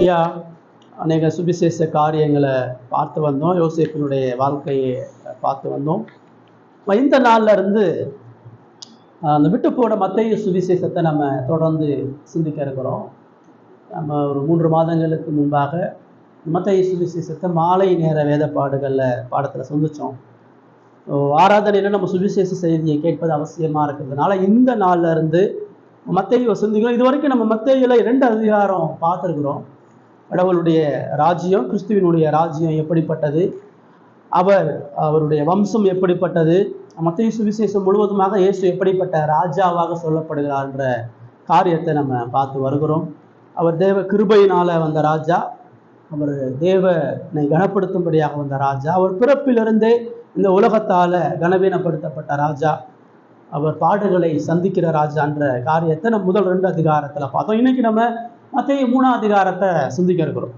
தொடர்ச்சியாக அநேக சுவிசேஷ காரியங்களை பார்த்து வந்தோம். யோசேப்பினுடைய வாழ்க்கையை பார்த்து வந்தோம். இந்த நாளில் இருந்து அந்த விட்டு போட மத்தேயு சுவிசேஷத்தை நம்ம தொடர்ந்து சிந்திக்க இருக்கிறோம். நம்ம ஒரு 3 மாதங்களுக்கு முன்பாக மத்தேயு சுவிசேஷத்தை மாலை நேர வேத பாடத்தில் சிந்திச்சோம். ஆராதனையில் நம்ம சுவிசேஷ செய்தியை கேட்பது அவசியமாக இருக்கிறதுனால இந்த நாளில் இருந்து மத்தேயுவை சிந்திக்கிறோம். இது வரைக்கும் நம்ம மத்தேயுல 2 அதிகாரம் பார்த்துருக்குறோம். கடவுளுடைய ராஜ்யம், கிறிஸ்துவினுடைய ராஜ்யம் எப்படிப்பட்டது, அவருடைய வம்சம் எப்படிப்பட்டது, மத்தேயு சுவிசேஷம் முழுவதுமாக இயேசு எப்படிப்பட்ட ராஜாவாக சொல்லப்படுகிறார் என்ற காரியத்தை நம்ம பார்த்து வருகிறோம். அவர் தேவ கிருபையினால் வந்த ராஜா, அவர் தேவனை கனப்படுத்தும்படியாக வந்த ராஜா, அவர் பிறப்பிலிருந்தே இந்த உலகத்தால் கனவீனப்படுத்தப்பட்ட ராஜா, அவர் பாடுகளை சந்திக்கிற ராஜான்ற காரியத்தை நம்ம முதல் 2 அதிகாரத்தில் பார்த்தோம். இன்னைக்கு நம்ம மத்தேயு 3ஆம் அதிகாரத்தை சிந்திக்க இருக்கிறோம்.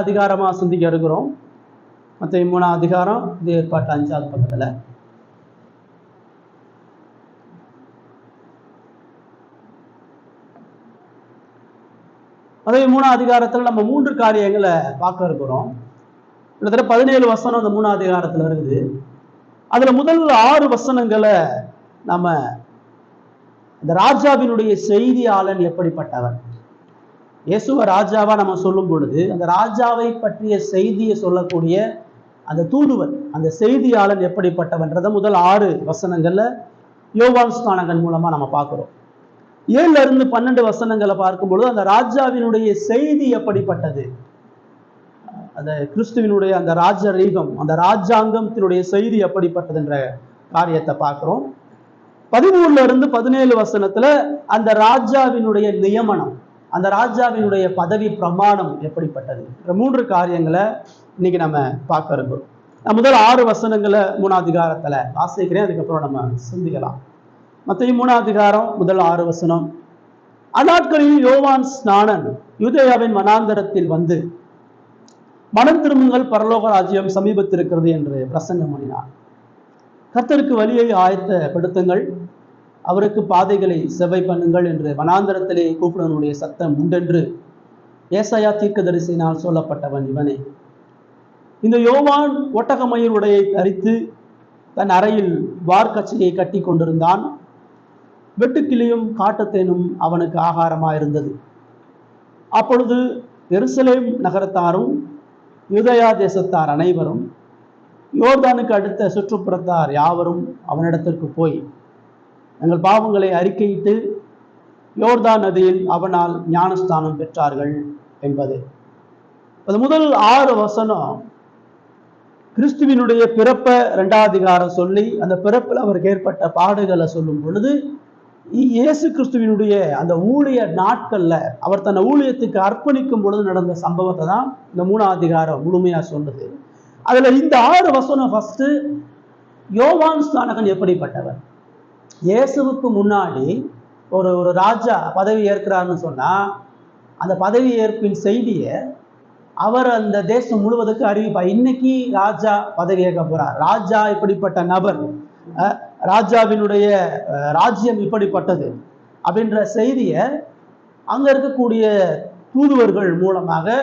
அதிகாரமாக சிந்திக்க இருக்கிறோம். மத்தேயு 3ஆம் அதிகாரம், இது ஏற்பாட்டு 5ஆவது பக்கத்தில். மத்தேயு 3ஆம் அதிகாரத்தில் நம்ம 3 காரியங்களை பார்க்க இருக்கிறோம். கிட்டத்தட்ட 17 வசனம் அந்த 3ஆம் அதிகாரத்தில் இருக்குது. அதில் முதல் 6 வசனங்களை நம்ம இந்த ராஜாவினுடைய செய்தியாளன் எப்படிப்பட்டவன், இயேசுவ ராஜாவா நம்ம சொல்லும் பொழுது அந்த ராஜாவை பற்றிய செய்தியை சொல்லக்கூடிய அந்த தூதுவன், அந்த செய்தியாளன் எப்படிப்பட்டவன்றதை முதல் 6 வசனங்கள்ல யோவான் ஸ்நானகன் மூலமா நம்ம பார்க்கிறோம். 7 இருந்து 12 வசனங்களை பார்க்கும்பொழுது அந்த ராஜாவினுடைய செய்தி எப்படிப்பட்டது, அந்த கிறிஸ்துவினுடைய அந்த ராஜரீகம், அந்த ராஜாங்கத்தினுடைய செய்தி எப்படிப்பட்டது என்ற காரியத்தை பார்க்கிறோம். 13 இருந்து 17 வசனத்துல அந்த ராஜாவினுடைய நியமனம், அந்த ராஜாவினுடைய பதவி பிரமாணம் எப்படிப்பட்டது, 3 காரியங்களை இன்னைக்கு நம்ம பார்க்க இருக்கிறோம். நான் முதல் 6 வசனங்களை 3ஆம் அதிகாரத்துல வாசிக்கிறேன், அதுக்கப்புறம் நம்ம சிந்திக்கலாம். மத்தேயு 3ஆம் அதிகாரம் முதல் 6 வசனம். அந்நாட்களில் யோவான் ஸ்நானன் யூதேயாவின் வனாந்தரத்தில் வந்து, மனம் திரும்புங்கள், பரலோக ராஜ்யம் சமீபத்திருக்கிறது என்று பிரசங்கம் பண்ணினார். கர்த்தருக்கு வழியை ஆயத்தப்படுத்துங்கள், அவருக்கு பாதைகளை செவ்வை பண்ணுங்கள் என்று வனாந்தரத்திலே கூப்பிடனுடைய சத்தம் உண்டென்று ஏசாயா தீர்க்கதரிசியினால் சொல்லப்பட்டவன் இவனே. இந்த யோவான் ஒட்டகமயிர் உடையை தரித்து தன் அறையில் வார்க்கச்சையை கட்டி கொண்டிருந்தான். வெட்டுக்கிளியும் காட்டுத்தேனும் அவனுக்கு ஆகாரமாயிருந்தது. அப்பொழுது எருசலேம் நகரத்தாரும் யூதேயா தேசத்தார் அனைவரும் யோர்தானுக்கு அடுத்த சுற்றுப்புறத்தார் யாவரும் அவனிடத்திற்கு போய் எங்கள் பாவங்களை அறிக்கையிட்டு யோர்தான் நதியில் அவனால் ஞானஸ்தானம் பெற்றார்கள் என்பது. அது முதல் 6 வசனம் கிறிஸ்துவினுடைய பிறப்பை 2ஆம் அதிகாரம் சொல்லி அந்த பிறப்பில் அவருக்கு ஏற்பட்ட பாடுகளை சொல்லும் பொழுது இயேசு கிறிஸ்துவினுடைய அந்த ஊழிய நாட்கள்ல அவர் தன்னை ஊழியத்துக்கு அர்ப்பணிக்கும் பொழுது நடந்த சம்பவத்தை தான் இந்த 3ஆம் அதிகாரம் முழுமையா சொல்லுது. அதுல இந்த 6 வசனம் ஃபர்ஸ்ட் யோவான் ஸ்நானகன் எப்படிப்பட்டவர், இயேசுவுக்கு முன்னாடி ஒரு ராஜா பதவி ஏற்கிறார்னு சொன்னா அந்த பதவி ஏற்பின் செய்தியை அவர் அந்த தேசம் முழுவதுக்கு அறிவிப்பார். இன்னைக்கு ராஜா பதவி ஏற்க போறார், ராஜா இப்படிப்பட்ட நபர், ராஜாவினுடைய ராஜ்யம் இப்படிப்பட்டது அப்படின்ற செய்தியை அங்க இருக்கக்கூடிய தூதுவர்கள் மூலமாக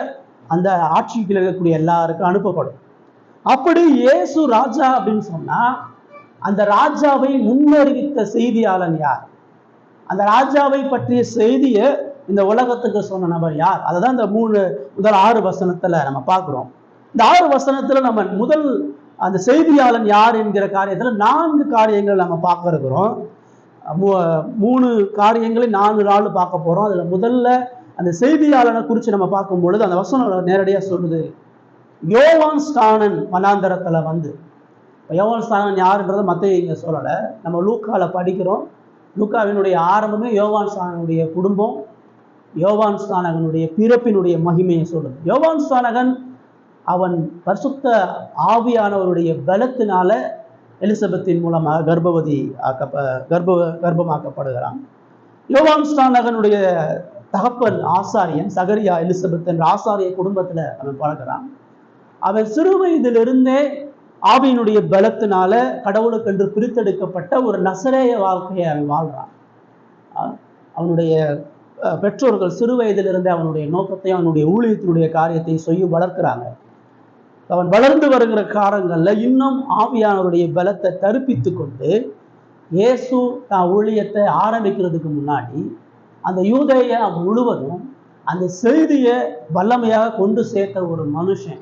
அந்த ஆட்சிக்கு இருக்கக்கூடிய எல்லாருக்கும் அனுப்பப்படும். அப்படி இயேசு ராஜா அப்படின்னு சொன்னா அந்த ராஜாவை முன்னறிவித்த செய்தியாளன் யார், அந்த ராஜாவை பற்றிய செய்தியை இந்த உலகத்துக்கு சொன்ன நபர் யார், அதுதான் இந்த முதல் 6 வசனத்துல நம்ம பார்க்கிறோம். இந்த 6 வசனத்துல நம்ம முதல் அந்த செய்தியாளன் யார் என்கிற காரியத்துல 4 காரியங்கள் நம்ம பார்க்க இருக்கிறோம். 3 காரியங்களை 4 நாள் பார்க்க போறோம். அதுல முதல்ல அந்த செய்தியாளனை குறித்து நம்ம பார்க்கும் பொழுது அந்த வசனம் நேரடியா சொல்லுது, யோவான் ஸ்நானன் வனாந்தரத்துல வந்து. யோவான் ஸ்நானன் யாருன்றதை மத்தேயு இங்க சொல்லலை, நம்ம லூக்கால படிக்கிறோம். லூக்காவினுடைய ஆரம்பமே யோவான் ஸ்நானனுடைய குடும்பம், யோவான் ஸ்நானகனுடைய பிறப்பினுடைய மகிமையை சொல்லுது. யோவான் ஸ்நானகன் அவன் பரிசுத்த ஆவியானவருடைய பலத்தினால எலிசபெத்தின் மூலமாக கர்ப்பமாக்கப்படுகிறான். யோவான் ஸ்நானகனுடைய தகப்பன் ஆசாரியன் சகரியா, எலிசபெத் என்ற ஆசாரிய குடும்பத்துல அவன் பழகிறான். அவன் சிறு வயதிலிருந்தே ஆவியினுடைய பலத்தினால கடவுளுக்கென்று பிரித்தெடுக்கப்பட்ட ஒரு நசரேய வாழ்க்கையை அவன் வாழ்றான். அவனுடைய பெற்றோர்கள் சிறு வயதிலிருந்து அவனுடைய நோக்கத்தையும் அவனுடைய ஊழியத்தினுடைய காரியத்தையும் சொல்லி வளர்க்கிறாங்க. அவன் வளர்ந்து வருகிற காலங்களில் இன்னும் ஆவியானவருடைய பலத்தை தரிப்பித்து கொண்டு இயேசு தான் ஊழியத்தை ஆரம்பிக்கிறதுக்கு முன்னாடி அந்த யூதேயா முழுவதும் அந்த செய்தியை வல்லமையாக கொண்டு சேர்த்த ஒரு மனுஷன்.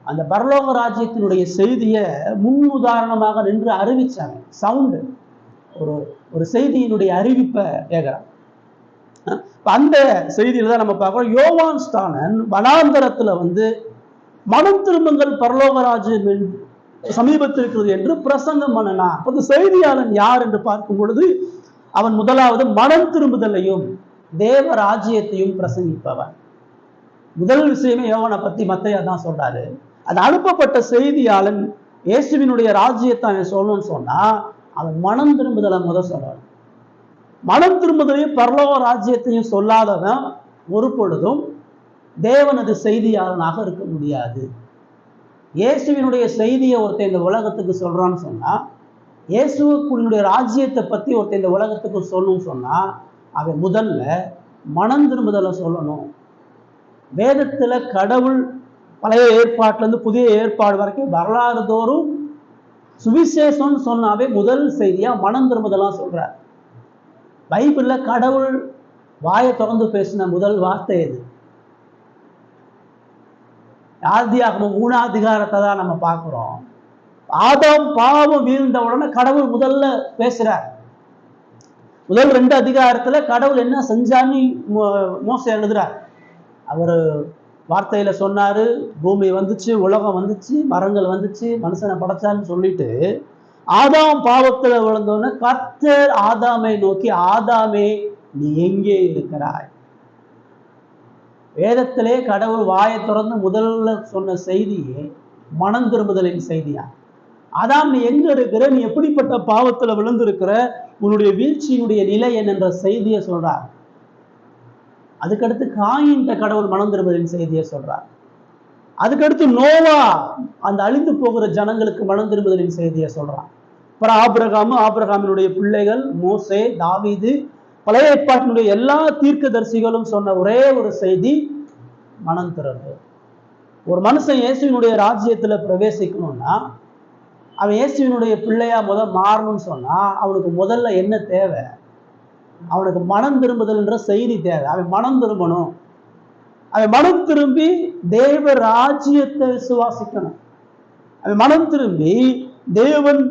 அந்த பரலோக ராஜ்யத்தினுடைய செய்தியை முன் உதாரணமாக நின்று அறிவிச்சாங்க. சவுண்டு ஒரு செய்தியினுடைய அறிவிப்பை கேட்குறான். அந்த செய்தியில தான் நம்ம பார்க்கிறோம். யோவான் ஸ்நானன் வனாந்தரத்துல மனம் திரும்புங்கள் பரலோக ராஜ்யம் சமீபத்தில் இருக்கிறது என்று பிரசங்கம் பண்ணனா. அந்த செய்தியாளன் யார் என்று பார்க்கும் பொழுது அவன் முதலாவது மனம் திரும்புதலையும் தேவ ராஜ்யத்தையும் பிரசங்கிப்பவன். முதல் விஷயமே யோவானை பத்தி மத்தையா தான் சொல்றாரு. அது அனுப்பப்பட்ட செய்தியாளன் இயேசுவினுடைய ராஜ்யத்தை அவன் சொல்லணும்னு சொன்னா அவன் மனம் திரும்புதலை சொல்றான். மனம் திரும்புதலையும் பரலோக ராஜ்யத்தையும் சொல்லாதவன் ஒரு பொழுதும் தேவனது செய்தியாளனாக இருக்க முடியாது. இயேசுவினுடைய செய்தியை ஒருத்தர் இந்த உலகத்துக்கு சொல்றான்னு சொன்னா, இயேசுவினுடைய ராஜ்யத்தை பத்தி ஒருத்தர் இந்த உலகத்துக்கு சொல்லணும்னு சொன்னா அவன் முதல்ல மனம் திரும்புதலை சொல்லணும். வேதத்துல கடவுள் பழைய ஏற்பாட்டிலிருந்து புதிய ஏற்பாடு வரைக்கும் வரலாறு தோறும் சுவிசேஷம்னு சொன்னாவே முதல் செய்தியா மனம் திரும்புதெல்லாம் சொல்றார். பைபிள்ல கடவுள் வாயை திறந்து பேசின முதல் வார்த்தை எது? ஆதியாகமம் 3ஆம் அதிகாரத்தை தான் நம்ம பார்க்கிறோம். ஆதாம் பாவம் வீழ்ந்த உடனே கடவுள் முதல்ல பேசுறார். முதல் 2 அதிகாரத்துல கடவுள் என்ன செஞ்சான்னு மோசே எழுதுறார். அவர் வார்த்தையில சொன்னாரு, பூமி வந்துச்சு, உலகம் வந்துச்சு, மரங்கள் வந்துச்சு, மனுஷனை படைச்சான்னு சொல்லிட்டு ஆதாம் பாவத்துல விழுந்தோன்னு கர்த்தர் ஆதாமை நோக்கி, ஆதாமே நீ எங்கே இருக்கிறாய்? வேதத்திலே கடவுள் வாயை திறந்து முதல்ல சொன்ன செய்தியே மனம் திரும்புதலின் செய்தியா. ஆதாம் நீ எங்க இருக்கிற, நீ எப்படிப்பட்ட பாவத்துல விழுந்திருக்கிற, உன்னுடைய வீழ்ச்சியினுடைய நிலை என்ற செய்தியை சொல்றார். அதுக்கடுத்து காயின்ட்ட கடவுள் மனம் திரும்புதலின் செய்தியை சொல்றார். அதுக்கடுத்து நோவா அந்த அழிந்து போகிற ஜனங்களுக்கு மனம் திரும்புதலின் செய்தியை சொல்றான். அப்புறம் ஆபிரகாமினுடைய பிள்ளைகள் மோசே, தாவீது, பழைய ஏற்பாட்டினுடைய எல்லா தீர்க்கதரிசிகளும் சொன்ன ஒரே ஒரு செய்தி மனம் திரும்பு. ஒரு மனுஷன் இயேசுவினுடைய ராஜ்யத்துல பிரவேசிக்கணும்னா, அவன் இயேசுவினுடைய பிள்ளையா மாறணும்னு சொன்னா அவனுக்கு முதல்ல என்ன தேவை? அவனுக்கு மனம் திரும்புதல்ன்ற செய்தி தேவை. அவன் மனம் திரும்பணும். அவன் மனம் திரும்பி தேவ ராஜ்யத்தை விசுவாசிக்கணும். அவன் மனம் திரும்பி தேவன்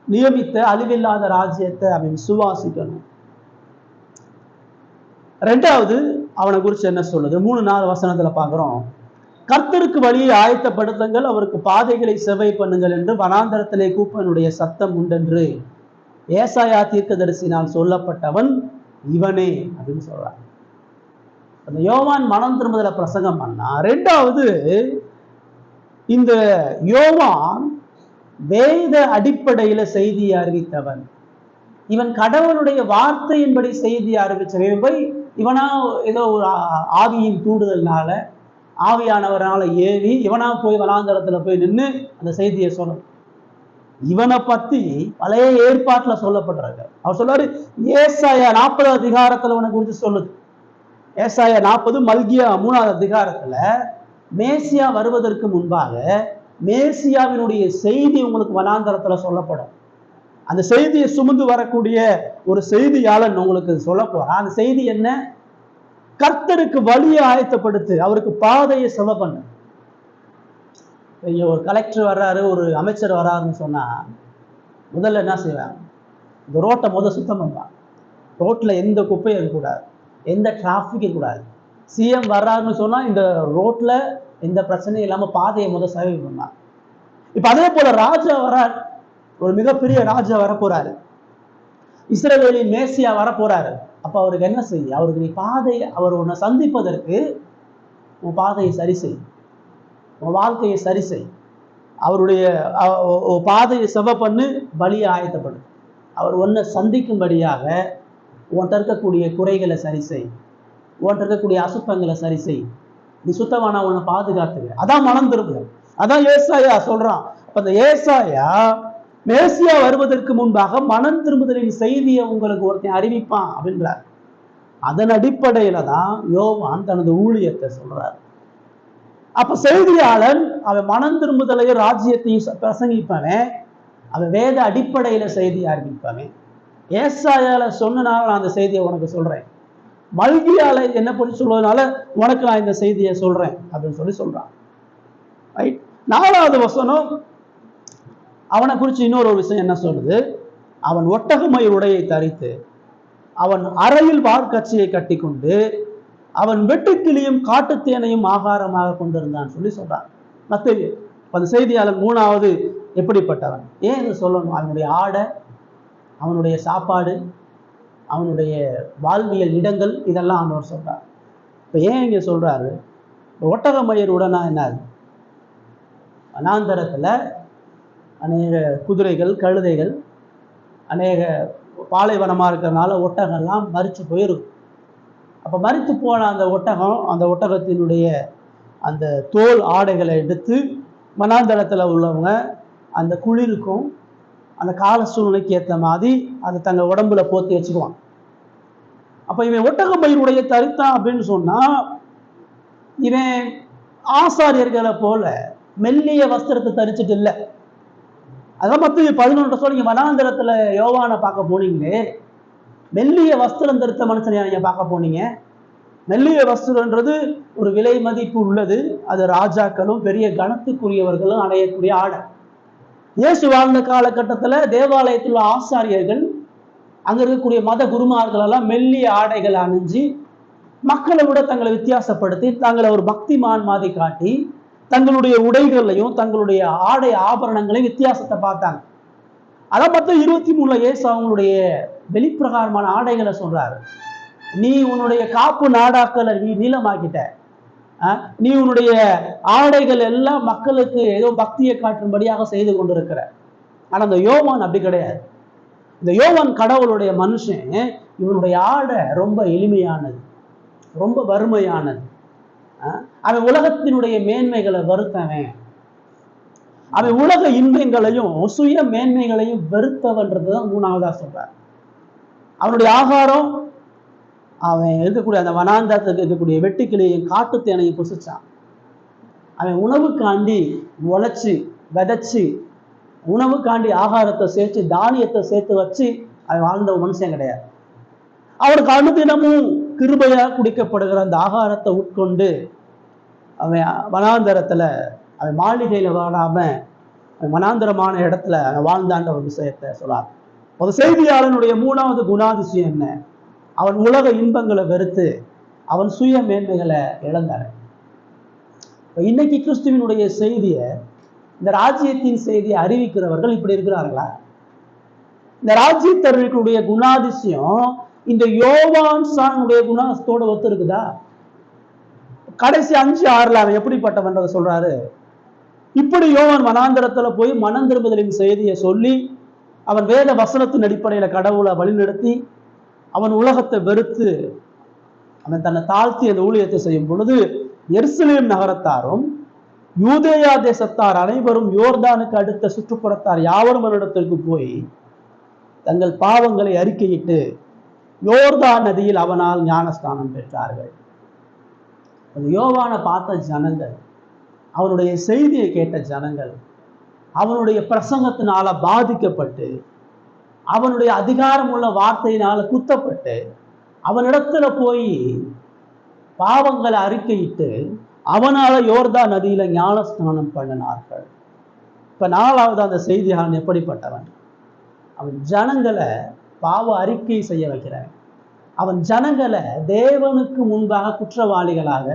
நியமித்த அழிவில்லாத ராஜ்யத்தை அவன் விசுவாசிக்கணும். 2வது அவனை குறித்து என்ன சொல்லுது? 3-4 வசனத்துல பார்க்கிறோம். கர்த்தருக்கு வழியை ஆயத்தப்படுத்துங்கள், அவருக்கு பாதைகளை செவ்வை பண்ணுங்கள் என்று வனாந்தரத்திலே கூப்பனுடைய சத்தம் உண்டென்று ஏசாயா தீர்க்கதரிசினால் சொல்லப்பட்டவன் இவனே அப்படின்னு சொல்றான். அந்த யோவான் மனம் திரும்புதல பிரசங்கம் பண்ணா. 2வது இந்த யோவான் வேத அடிப்படையில செய்தியை அறிவித்தவன். இவன் கடவுளுடைய வார்த்தையின்படி செய்தியை அறிவிச்சவன். போய் இவனா ஏதோ ஒரு ஆவியின் தூண்டுதல்னால, ஆவியானவரால ஏவி இவனா போய் வனாந்தரத்துல போய் நின்று அந்த செய்தியை சொல்லணும். இவனை பத்தி பழைய ஏற்பாட்டுல சொல்லப்படுறாங்க. அவர் சொல்றாரு, ஏசாயா 40 அதிகாரத்துல உனக்கு குறித்து சொல்லுது. ஏசாயா 40, மல்கியா 3ஆவது அதிகாரத்துல மேசியா வருவதற்கு முன்பாக மேசியாவினுடைய செய்தி உங்களுக்கு வனாந்தரத்துல சொல்லப்படும். அந்த செய்தியை சுமந்து வரக்கூடிய ஒரு செய்தியாளன் உங்களுக்கு சொல்ல போறான். அந்த செய்தி என்ன? கர்த்தருக்கு வழியை ஆயத்தப்படுத்து, அவருக்கு பாதையை செவ பண்ணு. ஒரு கலெக்டர் வர்றாரு, ஒரு அமைச்சர் வர்றாருன்னு சொன்னா முதல்ல என்ன செய்வாங்க? இந்த ரோட்டை சுத்தம் பண்ணுவாங்க. ரோட்ல எந்த குப்பையும் இருக்கக்கூடாது, எந்த டிராஃபிக் இருக்கக்கூடாது. சிஎம் வர்றாருன்னு சொன்னா இந்த ரோட்ல எந்த பிரச்சனையும் இல்லாம பாதையை சர்வே பண்ணாங்க. இப்ப அதே போல ராஜா வரார், ஒரு மிகப்பெரிய ராஜா வரப்போறாரு, இஸ்ரவேலின் மேசியா வரப்போறாரு. அப்ப அவருக்கு என்ன செய்ய? அவருக்கு நீ பாதையை, அவர் உன்னை சந்திப்பதற்கு உன் பாதையை சரி செய், உன் வாழ்க்கையை சரி செய், அவருடைய பாதையை செவ பண்ணு, வழியை ஆயத்தப்படும். அவர் உன்னை சந்திக்கும்படியாக உன்கிட்ட இருக்கக்கூடிய குறைகளை சரி செய், உன்கிட்ட இருக்கக்கூடிய அசுத்தங்களை சரி செய், நீ சுத்தமான உன்னை பாதுகாத்துக்க. அதான் மனம் திரும்புதல். அதான் ஏசாயா சொல்றான். அப்ப அந்த ஏசாயா மேசியா வருவதற்கு முன்பாக மனம் திரும்புதலின் செய்தியை உங்களுக்கு ஒருத்தன் அறிவிப்பான் அப்படின்றார். அதன் அடிப்படையில தான் யோவான் தனது ஊழியத்தை சொல்றார். அப்ப செய்தியாளன் அவன் மனம் திரும்புதலையும் ராஜ்யத்தையும் பிரசங்கிப்பவன், அவன் வேத அடிப்படையில செய்தி அறிவிப்பவன். ஏசாயால சொன்னனால நான் அந்த செய்தியை உனக்கு சொல்றேன், மல்கியால என்ன பண்ணி சொல்வதனால உனக்கு நான் இந்த செய்தியை சொல்றேன் அப்படின்னு சொல்லி சொல்றான். ரைட். 4வது வசனம் அவனை குறித்து இன்னொரு விஷயம் என்ன சொல்லுது? அவன் ஒட்டகமயிர் உடையை தரித்து, அவன் அறையில் வார்க்கச்சியை கட்டி கொண்டு, அவன் வெட்டுக்கிளியும் காட்டுத்தேனையும் ஆகாரமாக கொண்டிருந்தான் சொல்லி சொல்றான். மத்தேயு. அந்த செய்தியாளன் 3வது எப்படிப்பட்டவன்? ஏன் இதை சொல்லணும்? அவனுடைய ஆடை, அவனுடைய சாப்பாடு, அவனுடைய வாழ்வியல் இடங்கள், இதெல்லாம் அவர் சொல்றார். இப்ப ஏன் இங்க சொல்றாரு? ஒட்டகமயிர் உடனா என்ன? வனாந்தரத்துல அநேக குதிரைகள், கழுதைகள், அநேக பாலைவனமா இருக்கிறதுனால ஒட்டகம்லாம் மரிச்சு போயிடும். அப்ப மரித்து போன அந்த ஒட்டகம், அந்த ஒட்டகத்தினுடைய அந்த தோல் ஆடைகளை எடுத்து வனாந்தரத்துல உள்ளவங்க அந்த குளிருக்கும் அந்த கால சூழ்நிலைக்கு ஏற்ற மாதிரி அதை தங்க உடம்புல போத்தி வச்சுக்குவான். அப்ப இவன் ஒட்டகமயிர் தரித்தான் அப்படின்னு சொன்னா, இவன் ஆசாரியர்களை போல மெல்லிய வஸ்திரத்தை தரிச்சிட்டு இல்லை. அதான் மத்திய 11 சொல்ல வனாந்தரத்துல யோவானை பார்க்க போனீங்களே, மெல்லிய வஸ்திரம் தரித்த மனுஷனையா நீங்க பார்க்க போனீங்க? மெல்லிய வஸ்திரன்றது ஒரு விலை மதிப்பு உள்ளது. அது ராஜாக்களும் பெரிய கனத்துக்குரியவர்களும் அடையக்கூடிய ஆடை. இயேசு வாழ்ந்த காலகட்டத்துல தேவாலயத்தில் உள்ள ஆசாரியர்கள், அங்க இருக்கக்கூடிய மத குருமார்கள் எல்லாம் மெல்லிய ஆடைகள் அணிஞ்சு மக்களை விட தங்களை வித்தியாசப்படுத்தி தங்களை ஒரு பக்திமான் மாதிரி காட்டி தங்களுடைய உடைகளையும் தங்களுடைய ஆடை ஆபரணங்களையும் வித்தியாசத்தை பார்த்தாங்க. அதை பார்த்து 23 இயேசு அவங்களுடைய வெளிப்பிரகாரமான ஆடைகளை சொல்றாரு. நீ உன்னுடைய காப்பு நாடாக்களை நீ நீளமாக்கிட்ட, நீ உன்னுடைய ஆடைகள் எல்லாம் மக்களுக்கு ஏதோ பக்தியை காட்டும்படியாக செய்து கொண்டிருக்கிற. ஆனா அந்த யோவான் அப்படி கிடையாது. இந்த யோவான் கடவுளுடைய மனுஷன். இவனுடைய ஆடை ரொம்ப எளிமையானது, ரொம்ப வறுமையானது. அவன் உலகத்தினுடைய மேன்மைகளை வெறுத்தவன். அவன் உலக இன்பங்களையும் சுய மேன்மைகளையும் வெறுத்தவன்றதுதான் 3வதா சொல்றார். அவனுடைய ஆகாரம், அவன் இருக்கக்கூடிய அந்த வனாந்தரத்துக்கு இருக்கக்கூடிய வெட்டுக்கிளையும் காட்டுத்தேனையும் புசிச்சான். அவன் உணவுக்காண்டி உழைச்சி விதைச்சு, உணவுக்காண்டி ஆகாரத்தை சேர்த்து தானியத்தை சேர்த்து வச்சு அவன் வாழ்ந்த மனுஷன் கிடையாது. அவனுக்கு அனுதினமும் கிருபையா குடிக்கப்படுகிற அந்த ஆகாரத்தை உட்கொண்டு அவன் வனாந்தரத்துல, அவன் மாளிகையில வாழாம வனாந்தரமான இடத்துல அவன் வாழ்ந்தாண்ட ஒரு விஷயத்தை சொல்லார். ஒரு செய்தியாளனுடைய 3வது குணாதிசயம் என்ன? அவன் உலக இன்பங்களை வெறுத்து அவன் சுய மேன்மைகளை இழந்தார். இன்னைக்கு கிறிஸ்துவினுடைய செய்தியை, இந்த ராஜ்யத்தின் செய்தியை அறிவிக்கிறவர்கள் இப்படி இருக்கிறார்களா? இந்த ராஜ்யத்தர்களுடைய குணாதிசயம் இந்த யோவான் சானுடைய குணத்தோட ஒத்து இருக்குதா? கடைசி 5:6 அவன் எப்படிப்பட்டவன்றதை சொல்றாரு. இப்படி யோவான் வனாந்தரத்துல போய் மனம் திரும்புதலின் செய்தியை சொல்லி அவன் வேத வசனத்தின் அடிப்படையில கடவுளை வழிநடத்தி அவன் உலகத்தை வெறுத்து அவன் தன்னை தாழ்த்தி அந்த ஊழியத்தை செய்யும் பொழுது, எருசலேம் நகரத்தாரும் யூதேயா தேசத்தார் அனைவரும் யோர்தானுக்கு அடுத்த சுற்றுப்புறத்தார் யாவரும் அவனிடத்திற்கு போய் தங்கள் பாவங்களை அறிக்கையிட்டு யோர்தான் நதியில் அவனால் ஞானஸ்தானம் பெற்றார்கள். யோவானை பார்த்த ஜனங்கள், அவனுடைய செய்தியை கேட்ட ஜனங்கள், அவனுடைய பிரசங்கத்தினால பாதிக்கப்பட்டு அவனுடைய அதிகாரம் உள்ள வார்த்தையினால குத்தப்பட்டு அவனிடத்துல போய் பாவங்களை அறிக்கையிட்டு அவனால யோர்தான் நதியில ஞானஸ்நானம் பண்ணினார்கள். இப்ப 4வது அந்த செய்தியாளன் எப்படிப்பட்டவன்? அவன் ஜனங்களை பாவ அறிக்கை செய்ய வைக்கிறவன். அவன் ஜனங்களை தேவனுக்கு முன்பாக குற்றவாளிகளாக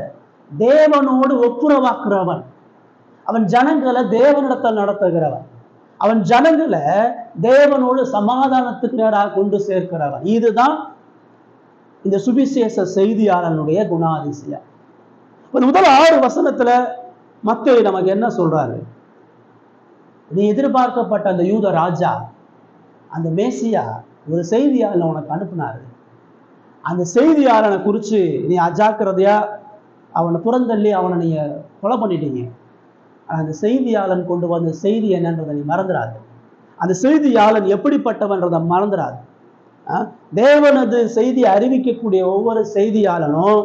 தேவனோடு ஒப்புரவாக்குறவன். அவன் ஜனங்களை தேவனிடத்தில் நடத்துகிறவன். அவன் ஜனங்களை தேவனோடு சமாதானத்துக்கு நேராக கொண்டு சேர்க்கிறவன். இதுதான் இந்த சுவிசேஷ செய்தியாளனுடைய குணாதிசயம். முதல் 6 வசனத்துல மத்தேயு நமக்கு என்ன சொல்றாரு? நீ எதிர்பார்க்கப்பட்ட அந்த யூத ராஜா, அந்த மேசியா ஒரு செய்தியாளனை உனக்கு அனுப்புனாரு. அந்த செய்தியாளனை குறித்து நீ அஜாக்கிரதையா அவனை புறந்தள்ளி அவனை நீங்க கொலை பண்ணிட்டீங்க. அந்த செய்தியாளன் கொண்டு வந்த செய்தி என்னன்றதை நீ மறந்துடாது. அந்த செய்தியாளன் எப்படிப்பட்டவன்றதை மறந்துடாது. தேவனது செய்தி அறிவிக்கக்கூடிய ஒவ்வொரு செய்தியாளனும்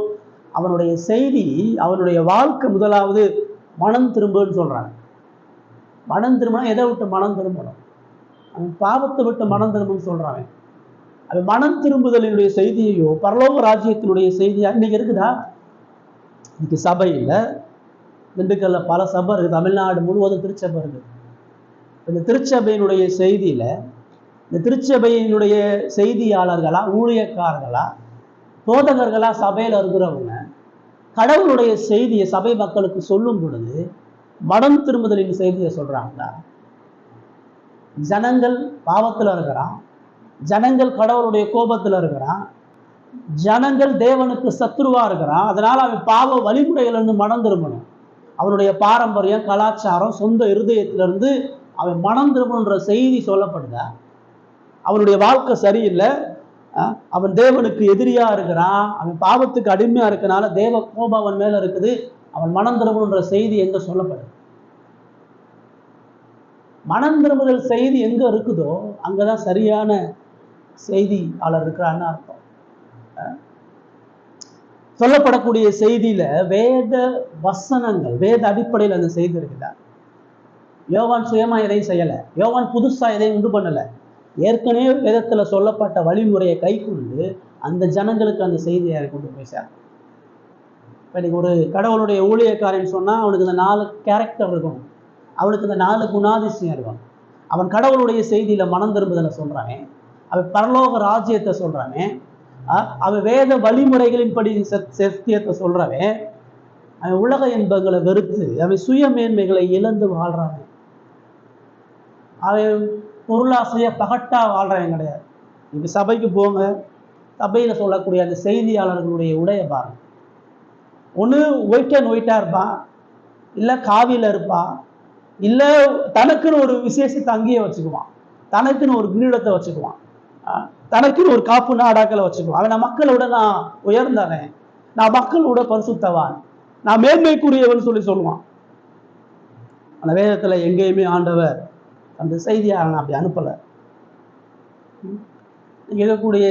அவனுடைய செய்தி, அவனுடைய வாழ்க்கை முதலாவது மனம் திரும்புன்னு சொல்றாங்க. மனம் திரும்பினா எதை விட்டு மனம் திரும்பணும்? அவன் பாவத்தை விட்டு மனம் திரும்புன்னு சொல்றாங்க. அது மனம் திரும்புதலினுடைய செய்தியையோ பரலோக ராஜ்யத்தினுடைய செய்தியா இன்னைக்கு இருக்குதா? இன்னைக்கு சபை இல்லை. திண்டுக்கல்ல பல சபை இருக்குது, தமிழ்நாடு முழுவதும் திருச்சபை இருக்குது. இந்த திருச்சபையினுடைய செய்தியில, இந்த திருச்சபையினுடைய செய்தியாளர்களா, ஊழியக்காரர்களா, போதகர்களா சபையில இருக்கிறவங்க கடவுளுடைய செய்தியை சபை மக்களுக்கு சொல்லும் பொழுது மனம் திரும்புதலின் செய்தியை சொல்றாங்களா? ஜனங்கள் பாவத்துல இருக்கிறான், ஜனங்கள் கடவுளுடைய கோபத்துல இருக்கிறான், ஜனங்கள் தேவனுக்கு சத்துருவா இருக்கிறான். அதனால அவன் பாவ வழிமுறைகளிலிருந்து மனம் திரும்பணும். அவனுடைய பாரம்பரியம், கலாச்சாரம், சொந்த இருதயத்திலிருந்து அவன் மனம் திரும்பணுன்ற செய்தி சொல்லப்படுதா? அவனுடைய வாழ்க்கை சரியில்லை, அவன் தேவனுக்கு எதிரியா இருக்கிறான், அவன் பாவத்துக்கு அடிமையா இருக்கனால தேவ கோபம் அவன் மேல இருக்குது, அவன் மனம் திரும்பணுன்ற செய்தி எங்க சொல்லப்படுது? மனம் திரும்புதல் செய்தி எங்க இருக்குதோ அங்கதான் சரியான செய்தியாளர் இருக்கிறான்னு அர்த்தம். சொல்லப்படக்கூடிய செய்தியில வேத வசனங்கள், வேத அடிப்படையில் அந்த செய்தி இருக்குதா? யோவான் சுயமா எதையும் செய்யல, யோவான் புதுசா எதையும் உண்டு பண்ணல. ஏற்கனவே வேதத்துல சொல்லப்பட்ட வழிமுறையை கை கொண்டு அந்த ஜனங்களுக்கு அந்த செய்தியை கொண்டு போய் சேர. இன்னைக்கு ஒரு கடவுளுடைய ஊழியக்காரன் சொன்னா அவனுக்கு இந்த 4 கேரக்டர் இருக்கும், அவனுக்கு இந்த 4 குணாதிசயம் இருக்கும். அவன் கடவுளுடைய செய்தியில மனம் திரும்புதலை சொல்றானே, அவன் பரலோக ராஜ்யத்தை சொல்றானே, அவன் வேத வழிமுறைகளின்படி சத்தியத்தை சொல்றவன், அவன் உலக இன்பங்களை வெறுத்து அவன் சுய மேன்மைகளை இழந்து வாழ்றான். அவன் பொருளாசைய பகட்டா வாழ்றவன் கிடையாது. இப்ப சபைக்கு போங்க, சபையில சொல்லக்கூடிய அந்த செய்தியாளர்களுடைய உடைய பாருங்க. ஒன்று ஒயிட் அண்ட் ஒயிட்டா இருப்பான், இல்லை காவியில இருப்பான், இல்லை தனக்குன்னு ஒரு விசேஷத்தை அங்கேயே வச்சுக்குவான், தனக்குன்னு ஒரு கிரீடத்தை வச்சுக்குவான், தனக்குன்னு ஒரு காப்பு நாடாக்களை வச்சுக்குவான். அவன் நான் மக்களோட நான் உயர்ந்தவன், நான் மக்களோட பரிசுத்தவான், நான் மேன்மைக்குரியவன் சொல்லுவான். அந்த வேதத்துல எங்கேயுமே ஆண்டவர் அந்த செய்தியை அவன் அப்படி அனுப்பலை. இங்கே இருக்கக்கூடிய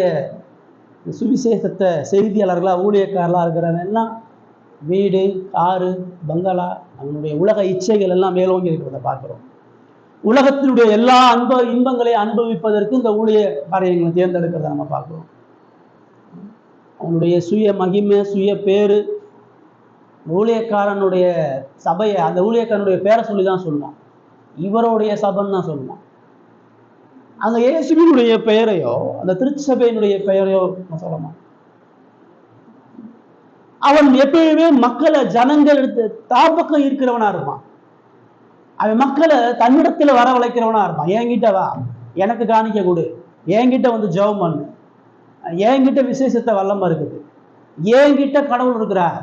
சுவிசேஷத்தை செய்தியாளர்களா ஊழியக்காரர்களா இருக்கிறவன் எல்லாம் வீடு, காரு, பங்களா, அவனுடைய உலக இச்சைகள் எல்லாம் மேலோங்கி இருக்கிறத பார்க்கிறோம். உலகத்தினுடைய எல்லா இன்பங்களை அனுபவிப்பதற்கு இந்த ஊழிய காரியங்களை தேர்ந்தெடுக்கிறத நம்ம பார்க்கிறோம். அவனுடைய சுய மகிமை, சுய பேரு, ஊழியக்காரனுடைய சபையை அந்த ஊழியக்காரனுடைய பேரை சொல்லி தான் சொல்லுவான், இவருடைய சபைன்னு தான் சொல்லுவான். அந்த இயேசுவினுடைய பெயரையோ அந்த திருச்சபையினுடைய பெயரையோ சொல்லலாம். அவன் எப்பயுமே மக்களை, ஜனங்கள் தாபக்கம் இருக்கிறவனா இருப்பான். அவன் மக்களை தன்னிடத்துல வரவழைக்கிறவனா இருப்பான். என்கிட்ட வா, எனக்கு காணிக்க கொடு, என்கிட்ட வந்து ஜெபம் பண்ணு, என்கிட்ட விசேஷத்தை வல்லமா இருக்குது, என்கிட்ட கடவுள் இருக்கிறார்,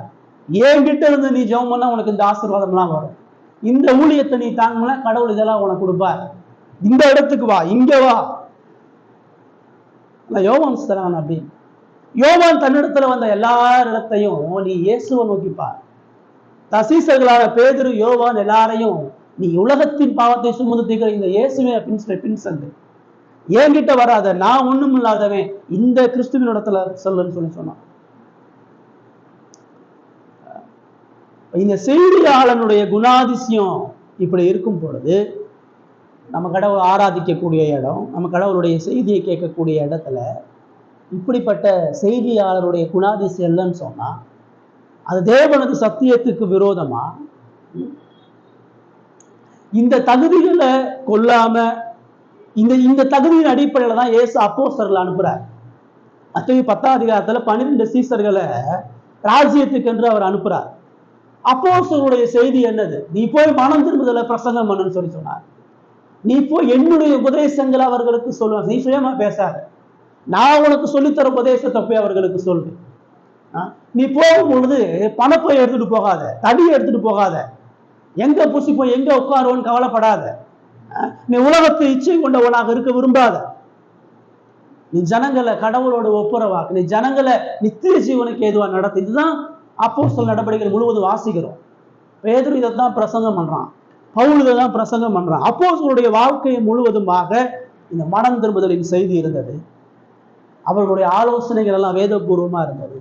என்கிட்ட இருந்து நீ ஜெபம் பண்ணா உனக்கு இந்த ஆசீர்வாதம்லாம் வரும், இந்த ஊழியத்தை நீ தாங்கல கடவுள் இதெல்லாம் உனக்கு கொடுப்பார், இந்த இடத்துக்கு வா, இங்க வா. யோவான் தரான் அப்படி. யோவான் தன்னிடத்துல வந்த எல்லாரிடத்தையும் நீ இயேசுவை நோக்கிப்பார். தசீசர்களான பேதுரு, யோவான் எல்லாரையும் நீ உலகத்தின் பாவத்தை சுமந்து தீர்க்கிற இந்த இயேசுவை பின் சென்று என்கிட்ட வராத, நான் ஒண்ணும் இல்லாதவன், இந்த கிறிஸ்துவின் இடத்துல சொல்லுன்னு சொன்னான். இந்த செய்தியாளனுடைய குணாதிசயம் இப்படி இருக்கும் பொழுது நம்ம கடவுள் ஆராதிக்கக்கூடிய இடம், நம்ம கடவுளுடைய செய்தியை கேட்கக்கூடிய இடத்துல இப்படிப்பட்ட செய்தியாளருடைய குணாதிசயம் இல்லைன்னு சொன்னா அது தேவனது சத்தியத்துக்கு விரோதமா. இந்த தகுதிகளை கொள்ளாம இந்த தகுதியின் அடிப்படையில தான் இயேசு அப்போஸ்தலர்களை அனுப்புறார். மத்தேயு 10ஆம் அதிகாரத்துல 12 சீசர்களை ராஜ்யத்துக்கு என்று அவர் அனுப்புறார். அப்போஸ்தலருடைய செய்தி என்னது? நீ போய் மனம் திரும்புதலை பிரசங்கம் பண்ணுன்னு சொன்னார். நீ போய் என்னுடைய உபதேசங்களை அவர்களுக்கு சொல்லுவாங்க. நீ சுயமா பேசாத, நான் உனக்கு சொல்லித்தர உபதேசத்தை போய் அவர்களுக்கு சொல்லு. நீ போகும் பொழுது பணப்பை எடுத்துட்டு போகாத, தடியை எடுத்துட்டு போகாத, எங்க புசிப்போம் எங்க உட்காருவோன்னு கவலைப்படாத, நீ உலகத்தை இச்சை கொண்டவனாக இருக்க விரும்பாத, நீ ஜனங்களை கடவுளோட ஒப்புரவாக்கு, நீ ஜனங்களை நித்திய ஜீவனுக்கு ஏதுவா நடத்து. இதுதான் அப்போஸ்தலர் நடவடிக்கைகள் முழுவதும் வாசிக்கிறோம். பேதுரு இதைத்தான் பிரசங்கம் பண்றான், பவுல் இதைதான் பிரசங்கம் பண்றான். அப்போஸ்தலருடைய வாழ்க்கை முழுவதுமாக இந்த மனம் திரும்புதலின் செய்தி இருந்தது. அவர்களுடைய ஆலோசனைகள் எல்லாம் வேதபூர்வமா இருந்தது.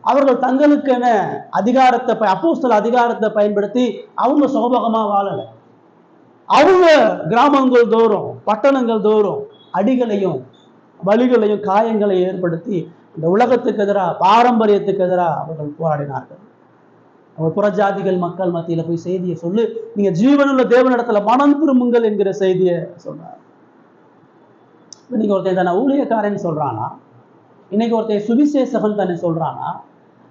அவர்கள் தங்களுக்கென அதிகாரத்தை அப்போஸ்தல அதிகாரத்தை பயன்படுத்தி அவங்க சுகபகமா வாழல. அவங்க கிராமங்கள் தோறும் பட்டணங்கள் தோறும் அடிகளையும் வலிகளையும் காயங்களையும் ஏற்படுத்தி இந்த உலகத்துக்கு எதிராக பாரம்பரியத்துக்கு எதிராக அவர்கள் போராடினார்கள். அவர் புறஜாதிகள் மக்கள் மத்தியில போய் செய்தியை சொல்லு, நீங்க ஜீவனுள்ள தேவனிடத்துல மனம் திரும்புங்கள் என்கிற செய்தியை சொன்னார். இன்னைக்கு ஒருத்தன் தானே ஊழியக்காரன் சொல்றானா, இன்னைக்கு ஒருத்தன் சுவிசேஷகன் தானே சொல்றானா,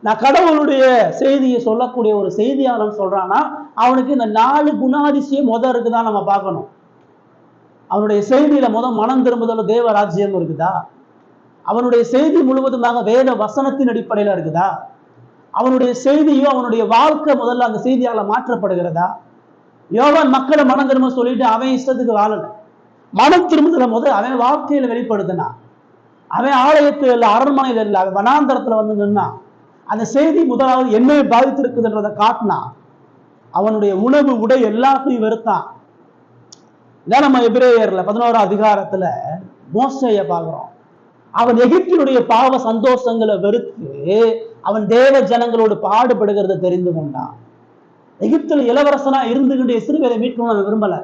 நான் கடவுளுடைய செய்தியை சொல்லக்கூடிய ஒரு செய்தியாளன் சொல்றானா, அவனுக்கு இந்த 4 குணாதிசயம் இருக்குதான் நம்ம பார்க்கணும். அவனுடைய செய்தியில மனம் திரும்புதல் தேவ ராஜ்யம் இருக்குதா? அவனுடைய செய்தி முழுவதுமாக வேத வசனத்தின் அடிப்படையில இருக்குதா? அவனுடைய செய்தியும் அவனுடைய வாழ்க்கை முதல்ல அந்த செய்தியால மாற்றப்படுகிறதா? யோவான் மக்களை மனம் திரும்ப சொல்லிட்டு அவன் இஷ்டத்துக்கு வாழல. மனம் திரும்புதல அவன் வாழ்க்கையில வெளிப்படுத்தினா. அவன் ஆலயத்துல இல்லை, அரண்மனையில இல்லை, அவன் வனாந்தரத்துல வந்து நின்னா. அந்த செய்தி முதலாவது என்னை பாதித்திருக்குதுன்றதை காட்டினான். அவனுடைய உணவு உடை எல்லாத்தையும் வெறுத்தான். இதான் நம்ம எபிரேயர்ல 11ஆம் அதிகாரத்துல மோசேயை பார்க்கிறோம். அவன் எகிப்தினுடைய பாவ சந்தோஷங்களை வெறுத்து அவன் தேவ ஜனங்களோடு பாடுபடுகிறத தெரிந்து கொண்டான். எகிப்துல இளவரசனா இருந்துகிட்டு இஸ்ரவேலை மீட்கணும்னு அவன் விரும்பல.